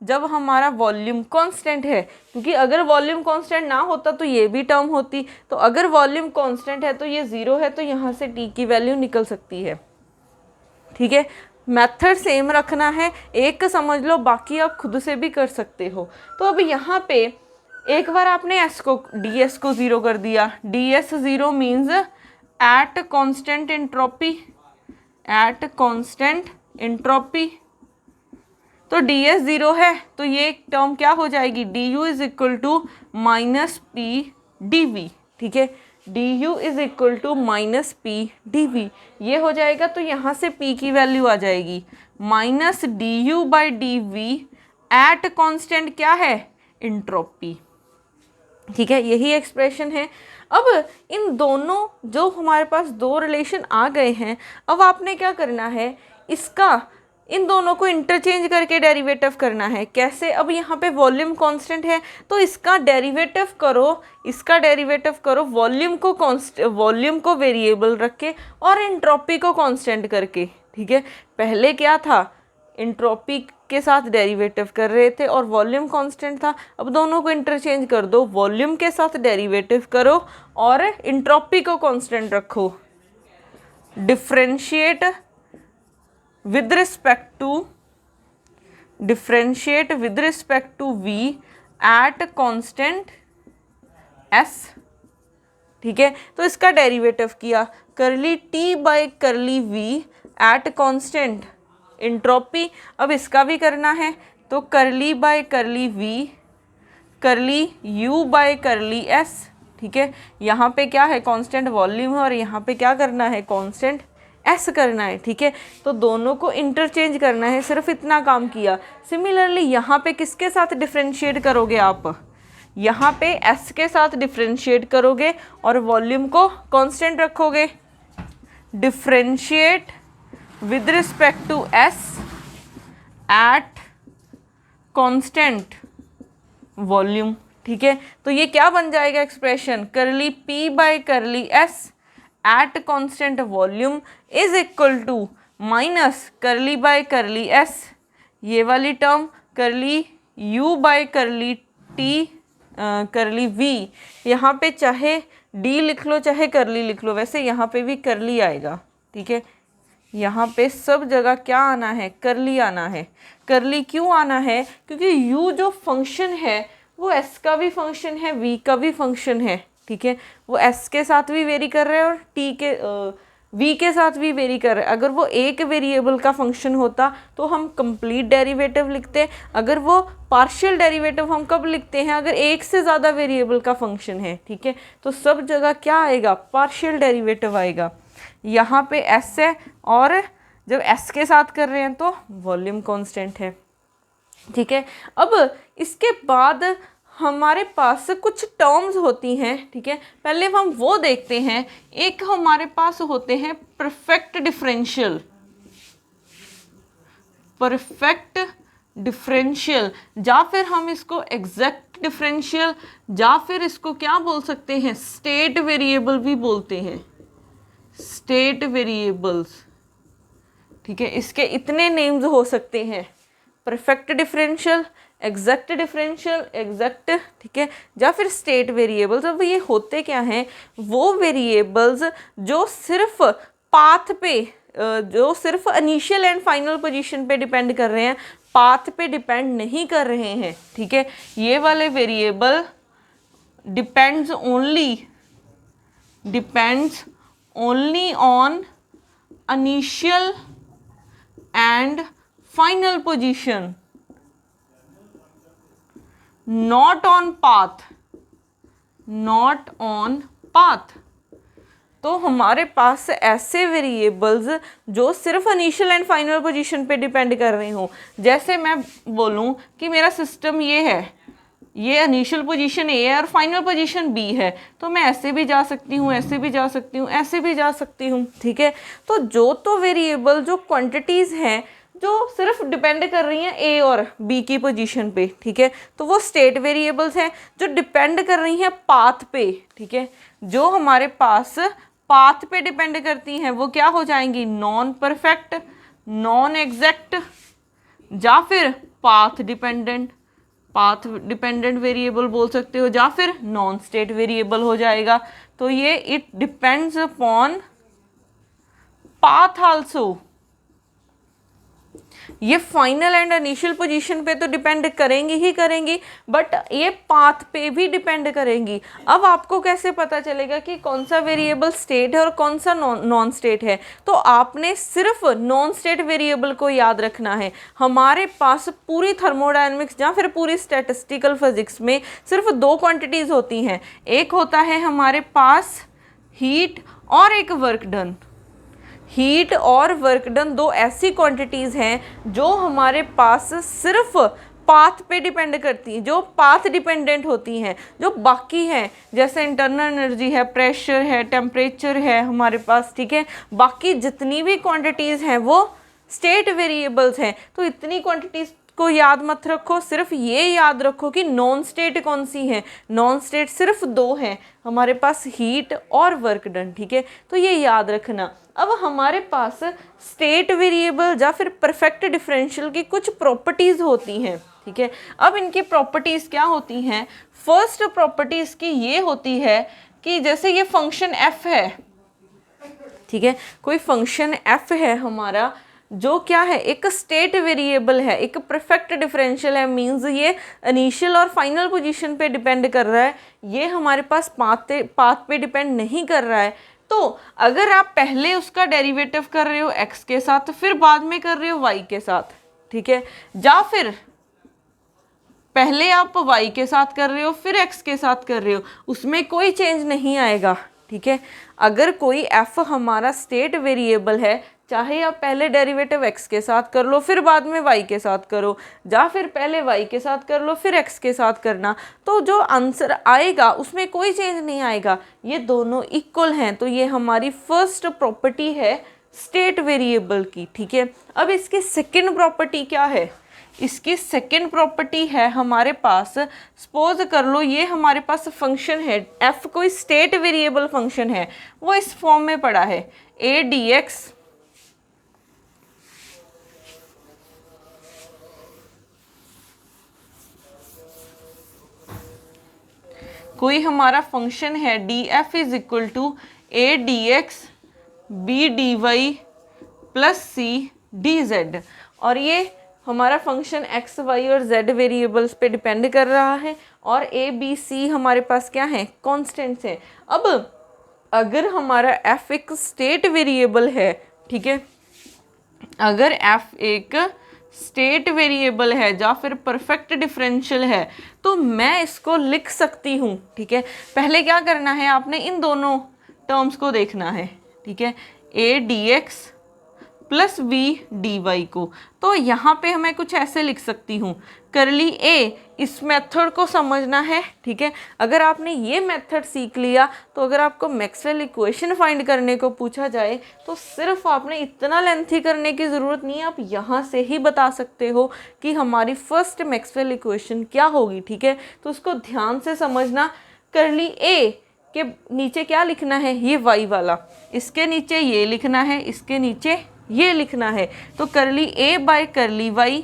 Speaker 1: जब हमारा वॉल्यूम कांस्टेंट है, क्योंकि अगर वॉल्यूम कांस्टेंट ना होता तो ये भी टर्म होती। तो अगर वॉल्यूम कांस्टेंट है तो ये 0 है, तो यहाँ से t की वैल्यू निकल सकती है। ठीक है, मेथड सेम रखना है, एक समझ लो, बाकी आप खुद से भी कर सकते हो। तो अब यहाँ पे एक बार आपने ds को 0 कर दिया। ds 0 means at constant entropy. तो ds 0 है तो ये टर्म क्या हो जाएगी, du is equal to -p dv। ठीक है, du is equal to -p dv ये हो जाएगा। तो यहाँ से p की वैल्यू आ जाएगी -du/dv एट कांस्टेंट क्या है, एंट्रोपी। ठीक है, यही एक्सप्रेशन है। अब इन दोनों जो हमारे पास दो रिलेशन आ गए हैं, अब आपने क्या करना है, इन दोनों को इंटरचेंज करके डेरिवेटिव करना है। कैसे? अब यहाँ पे वॉल्यूम कांस्टेंट है तो इसका डेरिवेटिव करो वॉल्यूम को वेरिएबल रख के और एंट्रोपी को कांस्टेंट करके। ठीक है, पहले क्या था, एंट्रोपी के साथ डेरिवेटिव कर रहे थे और वॉल्यूम कांस्टेंट था। अब दोनों को इंटरचेंज कर दो, वॉल्यूम के साथ डेरिवेटिव करो और एंट्रोपी को कांस्टेंट रखो। Differentiate with respect to v at constant s। ठीक है, तो इसका डेरिवेटिव किया, करली t बाई करली v एट कांस्टेंट एंट्रोपी। अब इसका भी करना है, तो करली बाई करली v करली u बाई करली s। ठीक है, यहाँ पे क्या है, कांस्टेंट वॉल्यूम है और यहाँ पे क्या करना है, कांस्टेंट s करना है। ठीक है, तो दोनों को इंटरचेंज करना है, सिर्फ इतना काम किया। सिमिलरली यहाँ पे किसके साथ डिफरेंशिएट करोगे, आप यहाँ पे s के साथ डिफरेंशिएट करोगे और वॉल्यूम को कांस्टेंट रखोगे। Differentiate with respect to s at constant volume. ठीक है, तो ये क्या बन जाएगा expression, curly p by curly s at constant volume is equal to minus curly by curly s, ये वाली term curly u by curly t करली v। यहाँ पे चाहे d लिख लो चाहे करली लिख लो, वैसे यहाँ पे भी करली आएगा। ठीक है, यहाँ पे सब जगह क्या आना है, करली आना है। करली क्यों आना है, क्योंकि u जो फंक्शन है वो s का भी फंक्शन है, v का भी फंक्शन है। ठीक है, वो s के साथ भी वेरी कर रहे हैं और v के साथ भी वेरी कर रहे हैं। अगर वो एक वेरिएबल का फंक्शन होता तो हम कंप्लीट डेरिवेटिव लिखते, अगर वो पार्शियल डेरिवेटिव हम कब लिखते हैं, अगर एक से ज़्यादा वेरिएबल का फंक्शन है। ठीक है, तो सब जगह क्या आएगा, पार्शियल डेरिवेटिव आएगा। यहाँ पे s है और जब s के साथ कर रहे हैं तो वॉल्यूम कांस्टेंट है। ठीक है, अब इसके बाद हमारे पास कुछ टर्म्स होती हैं। ठीक है, पहले हम वो देखते हैं। एक हमारे पास होते हैं परफेक्ट डिफरेंशियल, या फिर हम इसको एग्जैक्ट डिफरेंशियल, या फिर इसको क्या बोल सकते हैं, स्टेट वेरिएबल भी बोलते हैं, स्टेट वेरिएबल्स। ठीक है, इसके इतने नेम्स हो सकते हैं, perfect differential, exact differential, exact. ठीक है, या फिर स्टेट वेरिएबल्स। अब ये होते क्या हैं, वो वेरिएबल्स जो सिर्फ पाथ पे, जो सिर्फ इनिशियल एंड फाइनल पोजीशन पे डिपेंड कर रहे हैं, पाथ पे डिपेंड नहीं कर रहे हैं। ठीक है, ये वाले variable depends only on initial and final position, not on path. तो हमारे पास ऐसे वेरिएबल्स जो सिर्फ इनिशियल एंड फाइनल पोजीशन पे डिपेंड कर रहे हो। जैसे मैं बोलूँ कि मेरा सिस्टम ये है, ये इनिशियल पोजीशन ए है और फाइनल पोजीशन बी है, तो मैं ऐसे भी जा सकती हूँ, ऐसे भी जा सकती हूँ, ऐसे भी जा सकती हूँ, ठीक है। तो जो तो वेरिएबल, जो क्वांटिटीज़ हैं जो सिर्फ डिपेंड कर रही हैं ए और बी की पोजीशन पे, ठीक है, तो वो स्टेट वेरिएबल्स हैं। जो डिपेंड कर रही हैं पाथ पे, ठीक है, जो हमारे पास पाथ पे डिपेंड करती हैं वो क्या हो जाएंगी, नॉन परफेक्ट, नॉन एग्जैक्ट, या फिर पाथ डिपेंडेंट वेरिएबल बोल सकते हो, या फिर नॉन स्टेट वेरिएबल हो जाएगा। तो ये it depends upon path also. ये फाइनल एंड इनिशियल पोजीशन पे तो डिपेंड करेंगी ही करेंगी, बट ये पाथ पे भी डिपेंड करेंगी। अब आपको कैसे पता चलेगा कि कौन सा वेरिएबल स्टेट है और कौन सा नॉन स्टेट है? तो आपने सिर्फ नॉन स्टेट वेरिएबल को याद रखना है। हमारे पास पूरी थर्मोडायनेमिक्स या फिर पूरी स्टैटिस्टिकल फिजिक्स में सिर्फ दो क्वांटिटीज होती हैं। एक होता है हमारे पास हीट और एक वर्क डन। हीट और वर्क डन दो ऐसी क्वांटिटीज़ हैं जो हमारे पास सिर्फ पाथ पे डिपेंड करती हैं, जो पाथ डिपेंडेंट होती हैं। जो बाकी हैं जैसे इंटरनल एनर्जी है, प्रेशर है, टेम्परेचर है हमारे पास, ठीक है, बाकी जितनी भी क्वांटिटीज़ हैं वो स्टेट वेरिएबल्स हैं। तो इतनी क्वांटिटीज़ को याद मत रखो, सिर्फ ये याद रखो कि नॉन स्टेट कौन सी है। नॉन स्टेट सिर्फ दो हैं हमारे पास, हीट और वर्क डन, ठीक है, तो ये याद रखना। अब हमारे पास स्टेट वेरिएबल या फिर परफेक्ट डिफरेंशियल की कुछ प्रॉपर्टीज़ होती हैं, ठीक है। अब इनकी प्रॉपर्टीज़ क्या होती हैं? फर्स्ट प्रॉपर्टीज़ की ये होती है कि जैसे ये फंक्शन एफ है, ठीक है, कोई फंक्शन एफ है हमारा जो क्या है, एक स्टेट वेरिएबल है, एक परफेक्ट डिफरेंशियल है, मींस ये इनिशियल और फाइनल पोजीशन पे डिपेंड कर रहा है, ये हमारे पास पाथ पे डिपेंड नहीं कर रहा है। तो अगर आप पहले उसका डेरिवेटिव कर रहे हो x के साथ, फिर बाद में कर रहे हो y के साथ, ठीक है, या फिर पहले आप y के साथ कर रहे हो फिर x के साथ कर रहे हो, उसमें कोई चेंज नहीं आएगा, ठीक है। अगर कोई f हमारा स्टेट वेरिएबल है, चाहे आप पहले डेरिवेटिव x के साथ कर लो फिर बाद में y के साथ करो, या फिर पहले y के साथ कर लो फिर x के साथ करना, तो जो आंसर आएगा उसमें कोई चेंज नहीं आएगा, ये दोनों इक्वल हैं। तो ये हमारी फर्स्ट प्रॉपर्टी है स्टेट वेरिएबल की, ठीक है। अब इसकी सेकंड प्रॉपर्टी क्या है? इसकी सेकंड प्रॉपर्टी है हमारे पास, सपोज कर लो ये हमारे पास फंक्शन है f, कोई स्टेट वेरिएबल फंक्शन है, वो इस फॉर्म में पड़ा है a dx कोई हमारा फंक्शन है df is equal to a dx b dy plus c dz, और ये हमारा फंक्शन x, y और z वेरिएबल्स पे डिपेंड कर रहा है, और a, b, c हमारे पास क्या है, कॉन्स्टेंट्स हैं। अब अगर हमारा f एक स्टेट वेरिएबल है, ठीक है, अगर f एक स्टेट वेरिएबल है या फिर परफेक्ट डिफरेंशियल है, तो मैं इसको लिख सकती हूँ, ठीक है। पहले क्या करना है, आपने इन दोनों टर्म्स को देखना है, ठीक है, a dx plus v dy को। तो यहाँ पे मैं कुछ ऐसे लिख सकती हूँ, करली a, इस मेथड को समझना है, ठीक है। अगर आपने ये मेथड सीख लिया तो अगर आपको मैक्सवेल इक्वेशन फाइंड करने को पूछा जाए तो सिर्फ आपने इतना लेंथी करने की ज़रूरत नहीं है, आप यहाँ से ही बता सकते हो कि हमारी फर्स्ट मैक्सवेल इक्वेशन क्या होगी, ठीक है। तो उसको ध्यान से समझना। करली a के नीचे क्या लिखना है, ये y वाला, इसके नीचे ये लिखना है, इसके नीचे ये लिखना है, तो करली a बाय करली y।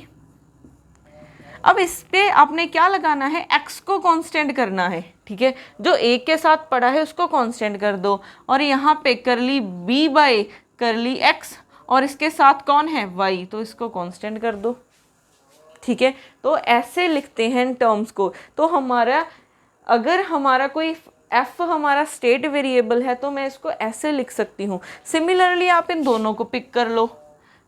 Speaker 1: अब इस पे आपने क्या लगाना है, x को कांस्टेंट करना है, ठीक है, जो a के साथ पड़ा है उसको कांस्टेंट कर दो, और यहाँ पे करली b बाय करली x, और इसके साथ कौन है, y, तो इसको कांस्टेंट कर दो, ठीक है। तो ऐसे लिखते हैं टर्म्स को। तो हमारा अगर हमारा कोई f हमारा स्टेट वेरिएबल है तो मैं इसको ऐसे लिख सकती हूँ। सिमिलरली आप इन दोनों को पिक कर लो,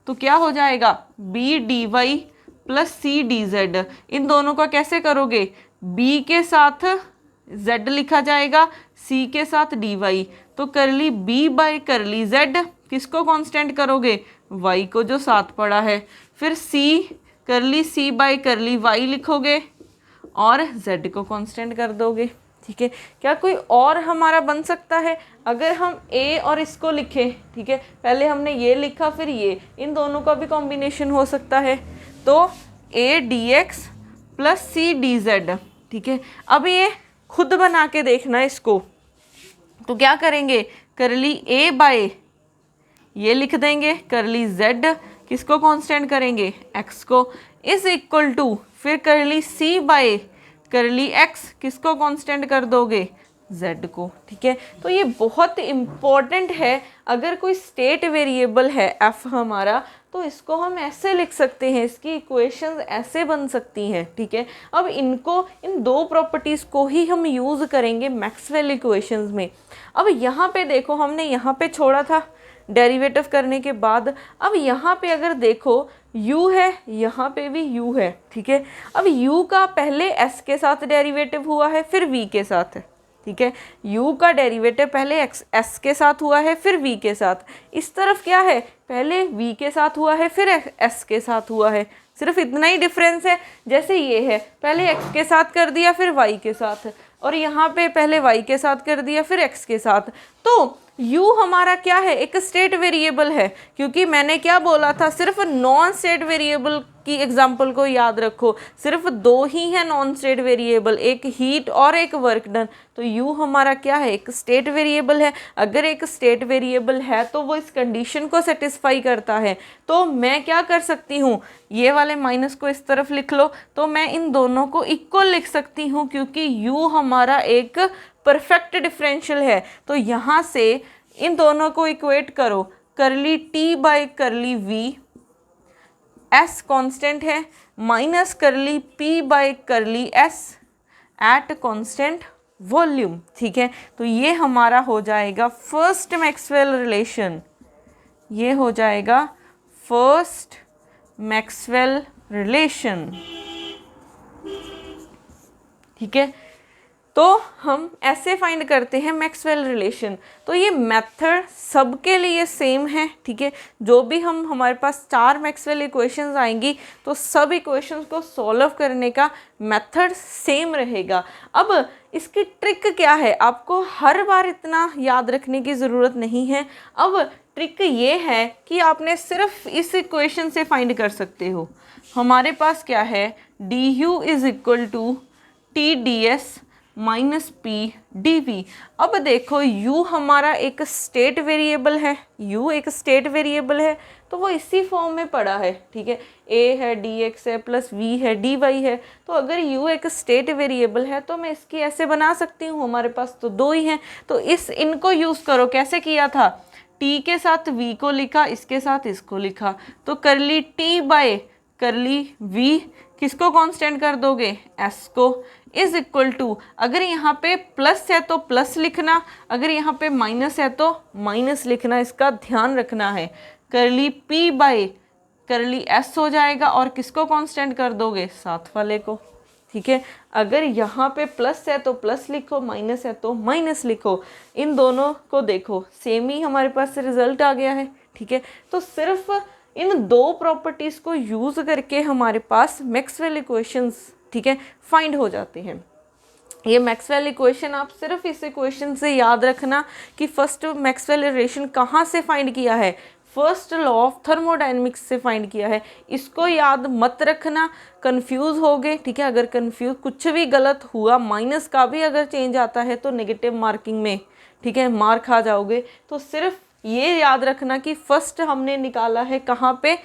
Speaker 1: तो क्या हो जाएगा, b dy plus c dz। इन दोनों का कैसे करोगे, b के साथ z लिखा जाएगा, c के साथ dy, तो करली b बाय करली z, किसको कांस्टेंट करोगे, y को जो साथ पड़ा है, फिर c करली c बाय करली y लिखोगे, और z को कांस्टेंट कर दोगे। ठीक है, क्या कोई और हमारा बन सकता है? अगर हम a और इसको लिखें, ठीक है, पहले हमने ये लिखा फिर ये, इन दोनों का भी कॉम्बिनेशन हो सकता है, तो a dx plus c dz। ठीक है, अब ये खुद बना के देखना इसको, तो क्या करेंगे, करली a बाय ये लिख देंगे, करली z किसको कांस्टेंट करेंगे, x को, इज इक्वल टू फिर करली c बाय करली x किसको कांस्टेंट कर दोगे, z को। ठीक है, तो ये बहुत इम्पॉर्टेंट है। अगर कोई स्टेट वेरिएबल है f हमारा, तो इसको हम ऐसे लिख सकते हैं, इसकी इक्वेशंस ऐसे बन सकती हैं। ठीक है, अब इनको, इन दो प्रॉपर्टीज़ को ही हम यूज़ करेंगे मैक्सवेल इक्वेशंस में। अब यहाँ पे देखो, हमने यहाँ पे छोड़ा था डेरिवेटिव करने के बाद, अब यहाँ पे अगर देखो u है, यहाँ पे भी u है। ठीक है, अब u का पहले s के साथ डेरिवेटिव हुआ है, फिर v के साथ है। ठीक है, u का डेरिवेटिव पहले s के साथ हुआ है, फिर v के साथ। इस तरफ क्या है, पहले v के साथ हुआ है, फिर s के साथ हुआ है। सिर्फ इतना ही डिफरेंस है, जैसे ये है पहले x के साथ कर दिया फिर y के साथ, और यहाँ पे पहले y के साथ कर दिया फिर x के साथ। तो u हमारा क्या है, एक स्टेट वेरिएबल है, क्योंकि मैंने क्या बोला था, सिर्फ नॉन स्टेट वेरिएबल की एग्जांपल को याद रखो, सिर्फ दो ही है नॉन स्टेट वेरिएबल, एक हीट और एक वर्क डन। तो u हमारा क्या है, एक स्टेट वेरिएबल है। अगर एक स्टेट वेरिएबल है तो वो इस कंडीशन को सेटिस्फाई करता है। तो मैं क्या कर सकती हूँ, ये वाले माइनस को इस तरफ लिख लो, तो मैं इन दोनों को इक्वल लिख सकती हूँ, क्योंकि u हमारा एक परफेक्ट डिफरेंशियल है। तो यहाँ से इन दोनों को इक्वेट करो, curly t by curly v, s constant है, minus curly p by curly s at constant volume. ठीक है, तो ये हमारा हो जाएगा फर्स्ट मैक्सवेल रिलेशन, ये हो जाएगा फर्स्ट मैक्सवेल रिलेशन। ठीक है, तो हम ऐसे फाइंड करते हैं मैक्सवेल रिलेशन। तो ये मेथड सबके लिए सेम है। ठीक है, जो भी हमारे पास 4 मैक्सवेल इक्वेशंस आएंगी, तो सब इक्वेशंस को सॉल्व करने का मेथड सेम रहेगा। अब इसकी ट्रिक क्या है, आपको हर बार इतना याद रखने की ज़रूरत नहीं है। अब ट्रिक ये है कि आपने सिर्फ इस इक्वेशन से फाइंड कर सकते हो। हमारे पास क्या है, du is equal to T D S minus P D V. अब देखो u हमारा एक स्टेट वेरिएबल है, u एक स्टेट वेरिएबल है, तो वो इसी फॉर्म में पड़ा है। ठीक है, a है, dx है, प्लस v है, dy है। तो अगर u एक स्टेट वेरिएबल है तो मैं इसकी ऐसे बना सकती हूँ, हमारे पास तो दो ही हैं, तो इनको यूज़ करो। कैसे किया था, t के साथ v को लिखा, इसके साथ इसको लिखा, तो curly t by curly v किसको कांस्टेंट कर दोगे, s को, इज इक्वल टू, अगर यहाँ पे प्लस है तो प्लस लिखना, अगर यहाँ पे माइनस है तो माइनस लिखना, इसका ध्यान रखना है। करली p बाय करली s हो जाएगा, और किसको कांस्टेंट कर दोगे, साथ वाले को। ठीक है, अगर यहाँ पे प्लस है तो प्लस लिखो, माइनस है तो माइनस लिखो, इन दोनों को देखो सेम ही हमारे पास रिजल्ट आ गया है। ठीक है, तो सिर्फ इन दो प्रॉपर्टीज़ को यूज़ करके हमारे पास मैक्सवेल इक्वेशंस, ठीक है, फाइंड हो जाते हैं। ये मैक्सवेल इक्वेशन आप सिर्फ इस इक्वेशन से याद रखना कि फर्स्ट मैक्सवेल रिलेशन कहाँ से फाइंड किया है, फर्स्ट लॉ ऑफ थर्मोडायनेमिक्स से फाइंड किया है। इसको याद मत रखना, कंफ्यूज हो गए। ठीक है, अगर कंफ्यूज कुछ भी गलत हुआ, माइनस का भी अगर चेंज आता है तो नेगेटिव मार्किंग में, ठीक है, मार खा जाओगे। तो सिर्फ ये याद रखना कि फर्स्ट हमने निकाला है कहाँ पे,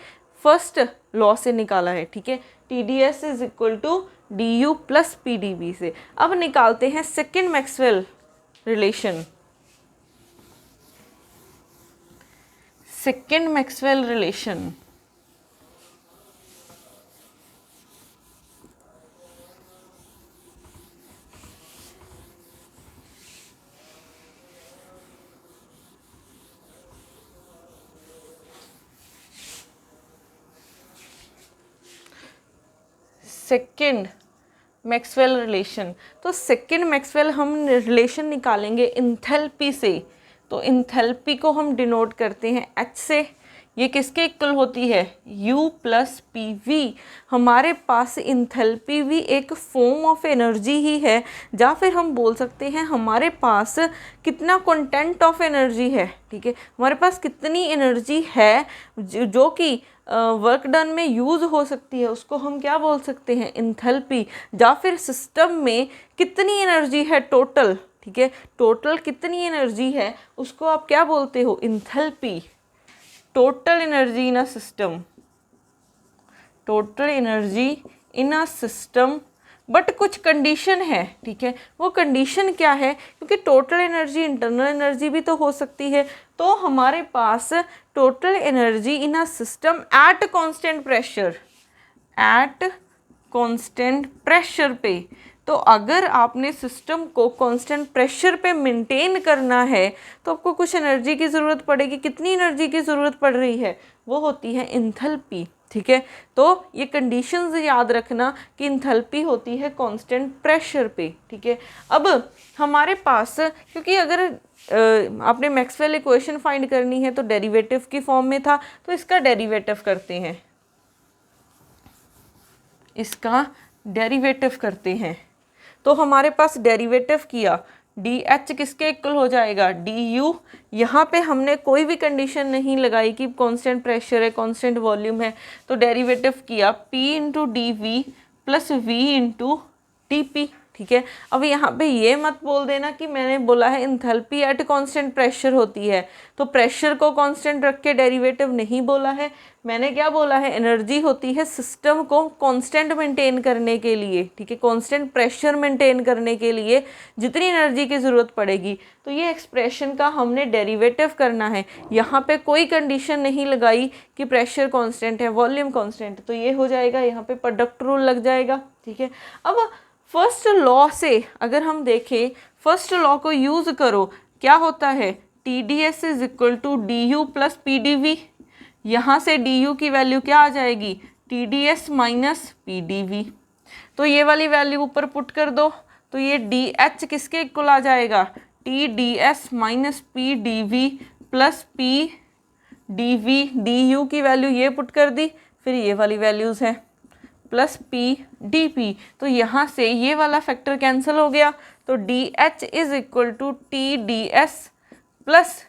Speaker 1: फर्स्ट लॉ से निकाला है। ठीक है, T D S is equal to D U plus P D B से। अब निकालते हैं second Maxwell relation. Second Maxwell relation, second Maxwell relation. तो सेकेंड मैक्सवेल हम रिलेशन निकालेंगे इंथैल्पी से। तो इंथैल्पी को हम डिनोट करते हैं H से। ये किसके इक्वल होती है, U प्लस पी वी। हमारे पास इंथैल्पी भी एक फॉर्म ऑफ एनर्जी ही है, या फिर हम बोल सकते हैं हमारे पास कितना कंटेंट ऑफ एनर्जी है, ठीक है, हमारे पास कितनी एनर्जी है जो कि वर्क डन में यूज़ हो सकती है, उसको हम क्या बोल सकते हैं, इंथैल्पी। या फिर सिस्टम में कितनी एनर्जी है टोटल, ठीक है, टोटल कितनी एनर्जी है उसको आप क्या बोलते हो, enthalpy. Total energy in a system, total energy in a system, but कुछ कंडीशन है, ठीक है, वो कंडीशन क्या है, क्योंकि टोटल एनर्जी इंटरनल एनर्जी भी तो हो सकती है। तो हमारे पास total energy in a system at constant pressure, at constant pressure पे, तो अगर आपने सिस्टम को कांस्टेंट प्रेशर पे मेंटेन करना है तो आपको कुछ एनर्जी की ज़रूरत पड़ेगी। कितनी एनर्जी की ज़रूरत पड़ रही है, वो होती है इंथैल्पी, ठीक है। तो ये कंडीशंस याद रखना कि इंथैल्पी होती है कांस्टेंट प्रेशर पे, ठीक है। अब हमारे पास, क्योंकि अगर आपने मैक्सवेल इक्वेशन फाइंड करनी है तो डेरिवेटिव की फॉर्म में था, तो इसका डेरिवेटिव करते हैं, इसका डेरिवेटिव करते हैं। तो हमारे पास डेरिवेटिव किया, डी एच किसके इक्वल हो जाएगा, डी यू। यहाँ पे हमने कोई भी कंडीशन नहीं लगाई कि कांस्टेंट प्रेशर है, कांस्टेंट वॉल्यूम है, तो डेरिवेटिव किया P into D V plus V into D P, ठीक है। अब यहाँ पे ये मत बोल देना कि मैंने बोला है इंथैल्पी एट कांस्टेंट प्रेशर होती है, तो प्रेशर को कांस्टेंट रख के डेरिवेटिव नहीं बोला है। मैंने क्या बोला है, एनर्जी होती है सिस्टम को कांस्टेंट मेंटेन करने के लिए, ठीक है, कांस्टेंट प्रेशर मेंटेन करने के लिए जितनी एनर्जी की ज़रूरत पड़ेगी, तो ये एक्सप्रेशन का हमने डेरिवेटिव करना है। यहाँ पे कोई कंडीशन नहीं लगाई कि प्रेशर कांस्टेंट है, वॉल्यूम कांस्टेंट, तो ये हो जाएगा, यहाँ पे प्रोडक्ट रूल लग जाएगा, ठीक है। अब फर्स्ट लॉ से अगर हम देखें, फर्स्ट लॉ को यूज़ करो, क्या होता है, T D S is equal to D U plus P D V. यहाँ से डी यू की वैल्यू क्या आ जाएगी, T D S minus P D V. तो ये वाली वैल्यू ऊपर पुट कर दो, तो ये डी एच किसके इक्वल आ जाएगा, T D S minus P D V plus P D V. D U की वैल्यू ये पुट कर दी, फिर ये वाली वैल्यूज़ है प्लस पी डी पी। तो यहाँ से ये वाला फैक्टर कैंसिल हो गया, तो D H is equal to T D S plus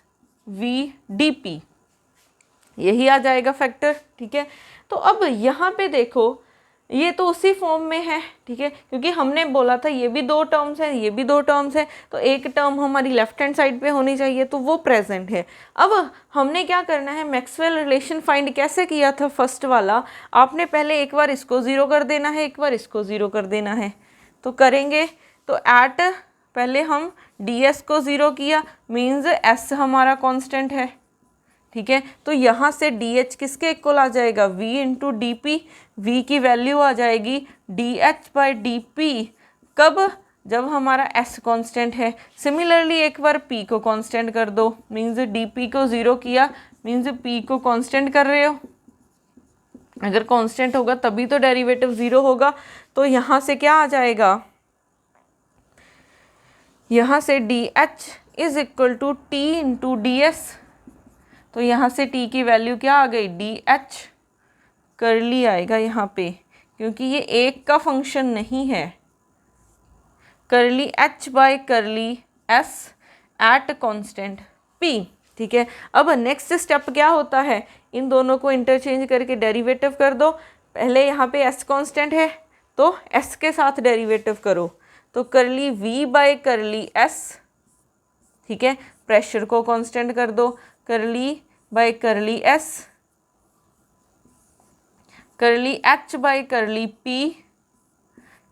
Speaker 1: V D P, यही आ जाएगा फैक्टर, ठीक है। तो अब यहाँ पे देखो, ये तो उसी फॉर्म में है, ठीक है, क्योंकि हमने बोला था ये भी दो टर्म्स है, ये भी दो टर्म्स है, तो एक टर्म हमारी लेफ्ट हैंड साइड पे होनी चाहिए, तो वो प्रेजेंट है। अब हमने क्या करना है, मैक्सवेल रिलेशन फाइंड कैसे किया था फर्स्ट वाला, आपने पहले एक बार इसको ज़ीरो कर देना है, एक बार इसको ज़ीरो कर देना है, तो करेंगे। तो एट पहले हम डी एस को ज़ीरो किया, मीन्स एस हमारा कॉन्स्टेंट है, ठीक है। तो यहाँ से डी एच किसके इक्वल आ जाएगा, v into D P. V की वैल्यू आ जाएगी D H by D P, कब, जब हमारा s कांस्टेंट है। सिमिलरली एक बार p को कांस्टेंट कर दो, मीन्स डी पी को ज़ीरो किया, मीन्स p को कांस्टेंट कर रहे हो, अगर कांस्टेंट होगा तभी तो डेरिवेटिव ज़ीरो होगा। तो यहाँ से क्या आ जाएगा, यहाँ से D H is equal to T into D S. तो यहाँ से t की वैल्यू क्या आ गई, डी एच करली आएगा यहाँ पे, क्योंकि ये एक का फंक्शन नहीं है, करली h by curly s at constant p, ठीक है। अब नेक्स्ट स्टेप क्या होता है, इन दोनों को इंटरचेंज करके डेरिवेटिव कर दो। पहले यहाँ पे s कांस्टेंट है तो s के साथ डेरिवेटिव करो, तो करली v बाय करली s, ठीक है। प्रेशर को कांस्टेंट कर दो, करली बाय करली s, करली h बाय करली p,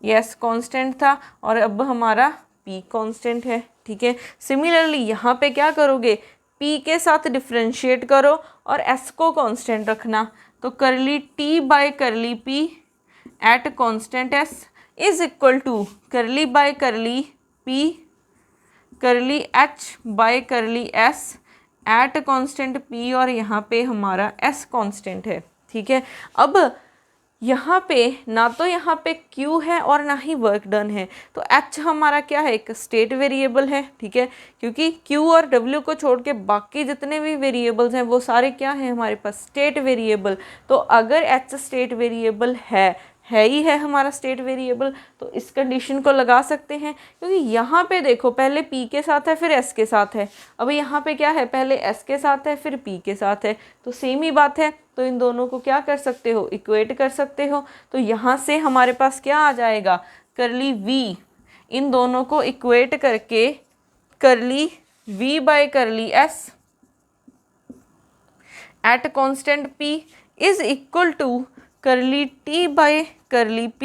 Speaker 1: ये s कांस्टेंट था और अब हमारा p कांस्टेंट है, ठीक है। सिमिलरली यहाँ पे क्या करोगे, p के साथ डिफ्रेंशिएट करो और s को कांस्टेंट रखना, तो curly t by curly p at constant s is equal to curly by curly p curly h by curly s at constant p, और यहाँ पे हमारा s कांस्टेंट है, ठीक है। अब यहाँ पे ना तो यहाँ पे Q है और ना ही वर्क डन है, तो H हमारा क्या है, एक स्टेट वेरिएबल है, ठीक है, क्योंकि Q और W को छोड़ के बाकी जितने भी वेरिएबल्स हैं वो सारे क्या हैं हमारे पास, स्टेट वेरिएबल। तो अगर H स्टेट वेरिएबल है ही है हमारा स्टेट वेरिएबल, तो इस कंडीशन को लगा सकते हैं, क्योंकि यहाँ पे देखो पहले P के साथ है फिर S के साथ है, अब यहाँ पे क्या है, पहले S के साथ है फिर P के साथ है, तो सेम ही बात है, तो इन दोनों को क्या कर सकते हो, इक्वेट कर सकते हो। तो यहाँ से हमारे पास क्या आ जाएगा, करली V, इन दोनों को इक्वेट करके curly V by curly S at constant P is equal to curly T by curly P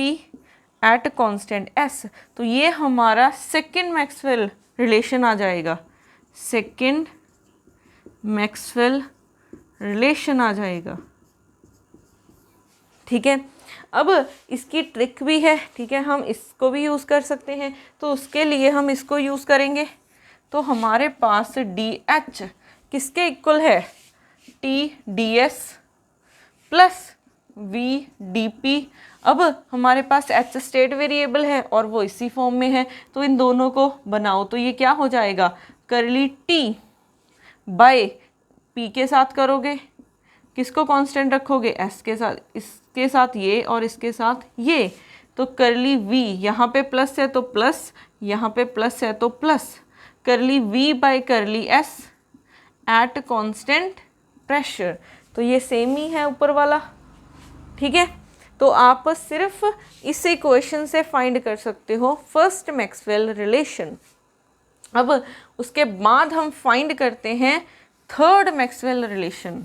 Speaker 1: at constant S। तो ये हमारा सेकेंड मैक्सवेल रिलेशन आ जाएगा, सेकेंड मैक्सवेल रिलेशन आ जाएगा, ठीक है। अब इसकी ट्रिक भी है, ठीक है, हम इसको भी यूज़ कर सकते हैं, तो उसके लिए हम इसको यूज़ करेंगे। तो हमारे पास DH किसके इक्वल है, TDS प्लस VDP। अब हमारे पास H स्टेट वेरिएबल है और वो इसी फॉर्म में है, तो इन दोनों को बनाओ तो ये क्या हो जाएगा, करली T बाय P के साथ करोगे, किसको कांस्टेंट रखोगे, S के साथ, इसके साथ ये और इसके साथ ये, तो करली V, यहाँ पे प्लस है तो प्लस, यहाँ पे प्लस है तो प्लस, करली V by curly S at constant pressure. तो ये सेम ही है ऊपर वाला, ठीक है। तो आप सिर्फ इस इक्वेशन से फाइंड कर सकते हो फर्स्ट मैक्सवेल रिलेशन। अब उसके बाद हम फाइंड करते हैं थर्ड मैक्सवेल रिलेशन।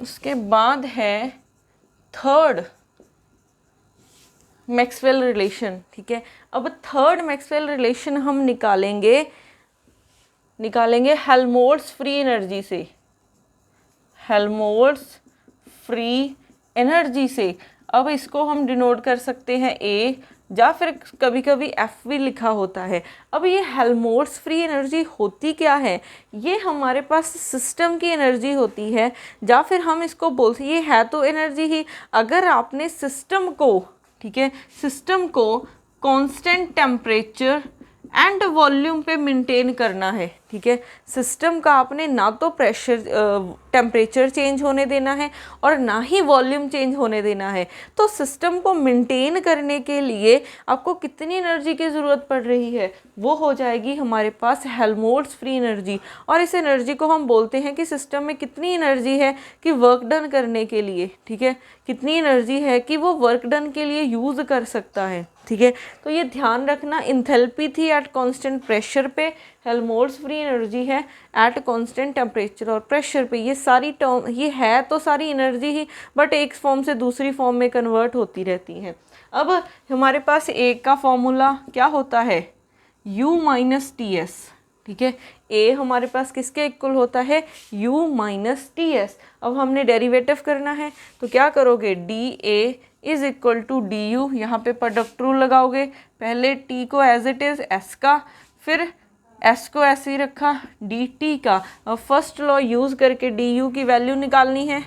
Speaker 1: उसके बाद है थर्ड मैक्सवेल रिलेशन, ठीक है। अब थर्ड मैक्सवेल रिलेशन हम निकालेंगे हेल्महोल्ट्ज़ फ्री एनर्जी से, हेल्महोल्ट्ज़ फ्री एनर्जी से। अब इसको हम डिनोट कर सकते हैं A, या फिर कभी कभी F भी लिखा होता है। अब ये हेल्महोल्ट्ज़ फ्री एनर्जी होती क्या है, ये हमारे पास सिस्टम की एनर्जी होती है, या फिर हम इसको बोलते, ये है तो एनर्जी ही, अगर आपने सिस्टम को, ठीक है, सिस्टम को कांस्टेंट टेम्परेचर एंड वॉल्यूम पे मेंटेन करना है, ठीक है। सिस्टम का आपने ना तो प्रेशर टेम्परेचर चेंज होने देना है और ना ही वॉल्यूम चेंज होने देना है। तो सिस्टम को मेंटेन करने के लिए आपको कितनी एनर्जी की ज़रूरत पड़ रही है, वो हो जाएगी हमारे पास हेल्महोल्ट्ज़ फ्री एनर्जी। और इस एनर्जी को हम बोलते हैं कि सिस्टम में कितनी एनर्जी है कि वर्क डन करने के लिए, ठीक है, कितनी एनर्जी है कि वो वर्क डन के लिए यूज़ कर सकता है, ठीक है। तो ये ध्यान रखना, इंथैल्पी थी एट कांस्टेंट प्रेशर पे, हेल्महोल्ट्ज़ फ्री एनर्जी है एट कांस्टेंट टेम्परेचर और प्रेशर पे। ये सारी टर्म, ये है तो सारी एनर्जी ही, बट एक फॉर्म से दूसरी फॉर्म में कन्वर्ट होती रहती हैं। अब हमारे पास एक का फॉर्मूला क्या होता है, U माइनस टी एस, ठीक है। A हमारे पास किसके इक्वल होता है, U माइनस टी एस। अब हमने डेरिवेटिव करना है, तो क्या करोगे, DA is equal to DU, यहाँ पे प्रोडक्ट रूल लगाओगे, पहले T को एज इट इज़ S का, फिर S को ऐसे ही रखा DT का। अब फर्स्ट लॉ यूज़ करके DU की वैल्यू निकालनी है,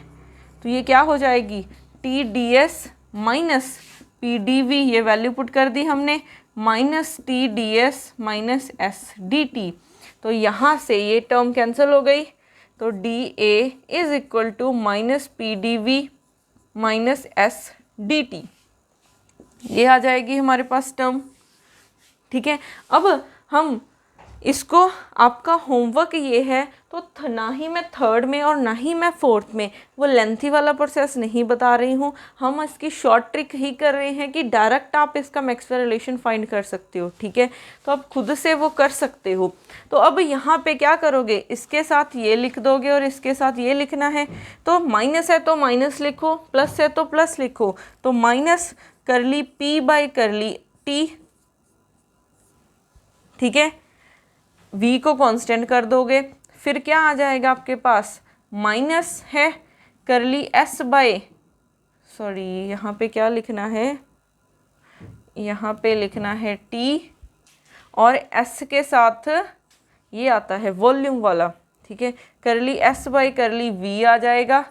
Speaker 1: तो ये क्या हो जाएगी, TDS माइनस PDV, ये वैल्यू पुट कर दी हमने, माइनस TDS माइनस SDT। तो यहाँ से ये टर्म कैंसिल हो गई, तो DA is equal to minus PDV minus SDT, ये आ जाएगी हमारे पास टर्म, ठीक है। अब हम इसको, आपका होमवर्क ये है, तो ना ही मैं थर्ड में और ना ही मैं फोर्थ में वो लेंथी वाला प्रोसेस नहीं बता रही हूँ, हम इसकी शॉर्ट ट्रिक ही कर रहे हैं कि डायरेक्ट आप इसका मैक्सवेल रिलेशन फाइंड कर सकते हो, ठीक है। तो आप खुद से वो कर सकते हो। तो अब यहाँ पे क्या करोगे, इसके साथ ये लिख दोगे और इसके साथ ये लिखना है, तो माइनस है तो माइनस लिखो, प्लस है तो प्लस लिखो, तो minus curly P by curly T, ठीक है। v को कांस्टेंट कर दोगे, फिर क्या आ जाएगा आपके पास, माइनस है करली s बाय, सॉरी यहाँ पे क्या लिखना है, यहाँ पे लिखना है t, और s के साथ ये आता है वॉल्यूम वाला, ठीक है, curly s by curly v आ जाएगा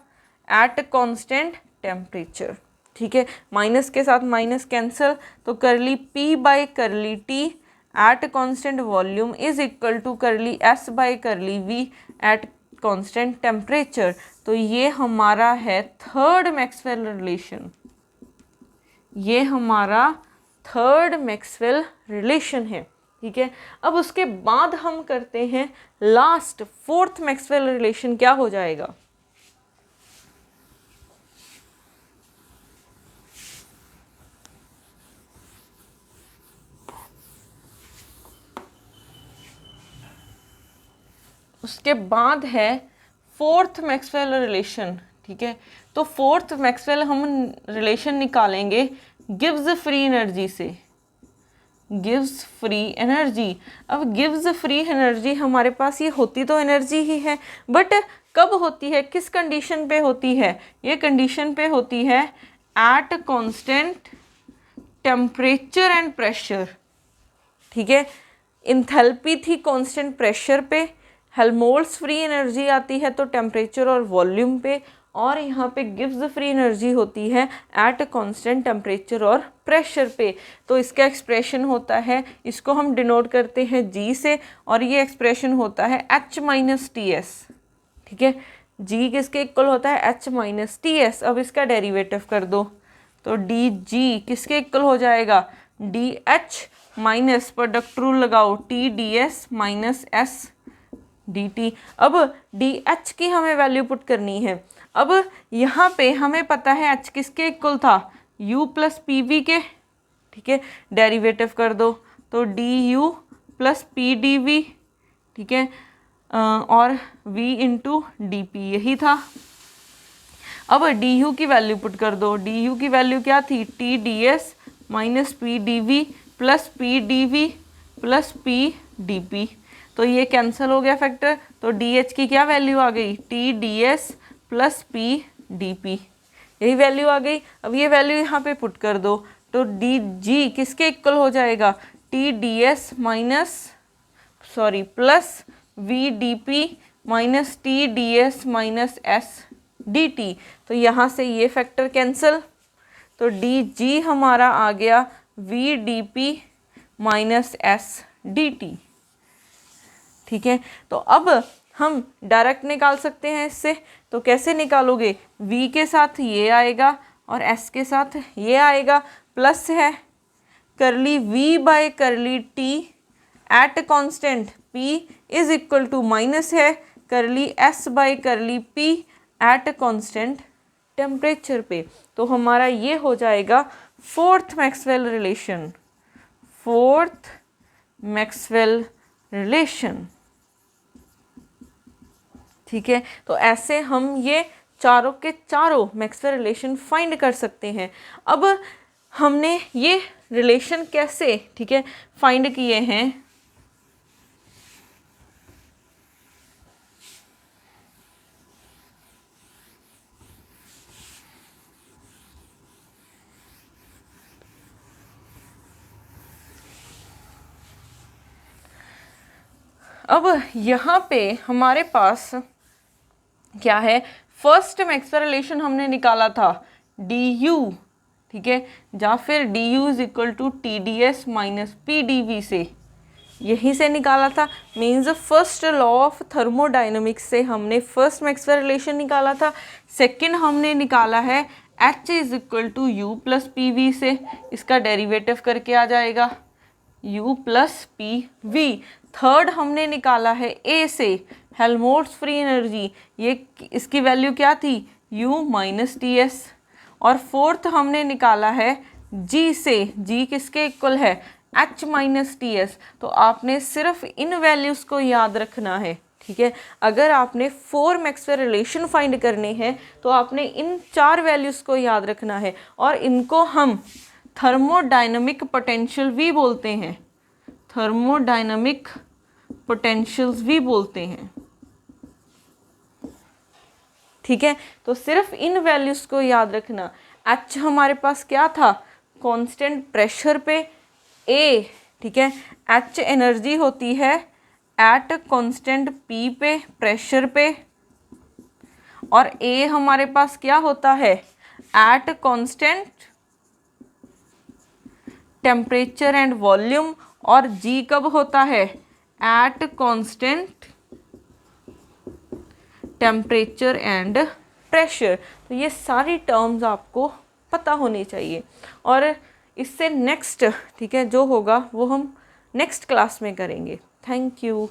Speaker 1: एट कांस्टेंट टेम्परेचर, ठीक है, माइनस के साथ माइनस कैंसिल, तो curly p by curly t at constant volume is equal to curly s by curly v at constant temperature. तो ये हमारा है थर्ड मैक्सवेल रिलेशन, ये हमारा थर्ड मैक्सवेल रिलेशन है, ठीक है। अब उसके बाद हम करते हैं लास्ट फोर्थ मैक्सवेल रिलेशन, क्या हो जाएगा, उसके बाद है फोर्थ मैक्सवेल रिलेशन, ठीक है। तो फोर्थ मैक्सवेल हम रिलेशन निकालेंगे गिव्स फ्री एनर्जी से, गिव्स फ्री एनर्जी। अब गिव्स फ्री एनर्जी हमारे पास ये होती तो एनर्जी ही है, बट कब होती है, किस कंडीशन पे होती है, ये कंडीशन पे होती है eight constant temperature and pressure, ठीक है। इंथैल्पी थी कांस्टेंट प्रेशर पे, हेल्महोल्ट्ज़ फ्री एनर्जी आती है तो टेम्परेचर और वॉल्यूम पे, और यहाँ पे गिव्स फ्री एनर्जी होती है एट कांस्टेंट टेम्परेचर और प्रेशर पे। तो इसका एक्सप्रेशन होता है, इसको हम डिनोट करते हैं जी से, और ये एक्सप्रेशन होता है H माइनस टी एस, ठीक है। जी किसके इक्वल होता है, H माइनस टी एस। अब इसका डेरिवेटिव कर दो, तो डी जी किसके इक्वल हो जाएगा, D H minus product rule लगाओ, T D S minus S D T. अब डी एच की हमें वैल्यू पुट करनी है। अब यहाँ पे हमें पता है एच किसके इक्वल था, u प्लस पी वी के, ठीक है, डेरिवेटिव कर दो, तो D U plus P D V, ठीक है, और v इंटू डी पी यही था। अब डी यू की वैल्यू पुट कर दो, डी यू की वैल्यू क्या थी, T D S minus P D V plus P D V plus P D P. तो ये कैंसिल हो गया फैक्टर, तो डी एच की क्या वैल्यू आ गई, T D S plus P D P, यही वैल्यू आ गई। अब ये वैल्यू यहाँ पे पुट कर दो, तो डी जी किसके इक्वल हो जाएगा, T D S minus plus V D P minus T D S minus S D T. तो यहाँ से ये फैक्टर कैंसिल, तो डी जी हमारा आ गया V D P minus S D T, ठीक है। तो अब हम डायरेक्ट निकाल सकते हैं इससे, तो कैसे निकालोगे, v के साथ ये आएगा और s के साथ ये आएगा, प्लस है curly v by curly t at constant p is equal to minus है curly s by curly p at constant temperature पे। तो हमारा ये हो जाएगा fourth Maxwell relation, fourth Maxwell relation, ठीक है। तो ऐसे हम ये चारों के चारों मैक्सवेल रिलेशन फाइंड कर सकते हैं। अब हमने ये रिलेशन कैसे, ठीक है, फाइंड किए हैं, अब यहाँ पे हमारे पास क्या है, फर्स्ट मैक्सवेल रिलेशन हमने निकाला था डी यू, ठीक है, या फिर D U is equal to T D S minus P D V से, यहीं से निकाला था। Means first law of thermodynamics से हमने फर्स्ट मैक्सवेल रिलेशन निकाला था। सेकंड हमने निकाला है H is equal to U plus P V से, इसका डेरिवेटिव करके आ जाएगा u plus P V. Third हमने निकाला है ए से हेल्महोल्ट्ज़ फ्री एनर्जी, ये इसकी वैल्यू क्या थी, u माइनस टी एस। और फोर्थ हमने निकाला है g से, g किसके इक्वल है, h माइनस टी एस। तो आपने सिर्फ इन वैल्यूज़ को याद रखना है, ठीक है। अगर आपने फोर मैक्सवेल रिलेशन फाइंड करने हैं तो आपने इन चार वैल्यूज़ को याद रखना है, और इनको हम थर्मोडायनामिक पोटेंशियल भी बोलते हैं, थर्मोडायनामिक पोटेंशियल्स भी बोलते हैं। ठीक है, तो सिर्फ इन वैल्यूज को याद रखना। एच हमारे पास क्या था, कांस्टेंट प्रेशर पे, ए, ठीक है, एच एनर्जी होती है एट कांस्टेंट पी पे, प्रेशर पे, और ए हमारे पास क्या होता है eight constant temperature and volume, और जी कब होता है eight constant temperature and pressure. तो ये सारी टर्म्स आपको पता होनी चाहिए, और इससे नेक्स्ट, ठीक है, जो होगा वो हम नेक्स्ट क्लास में करेंगे। Thank you.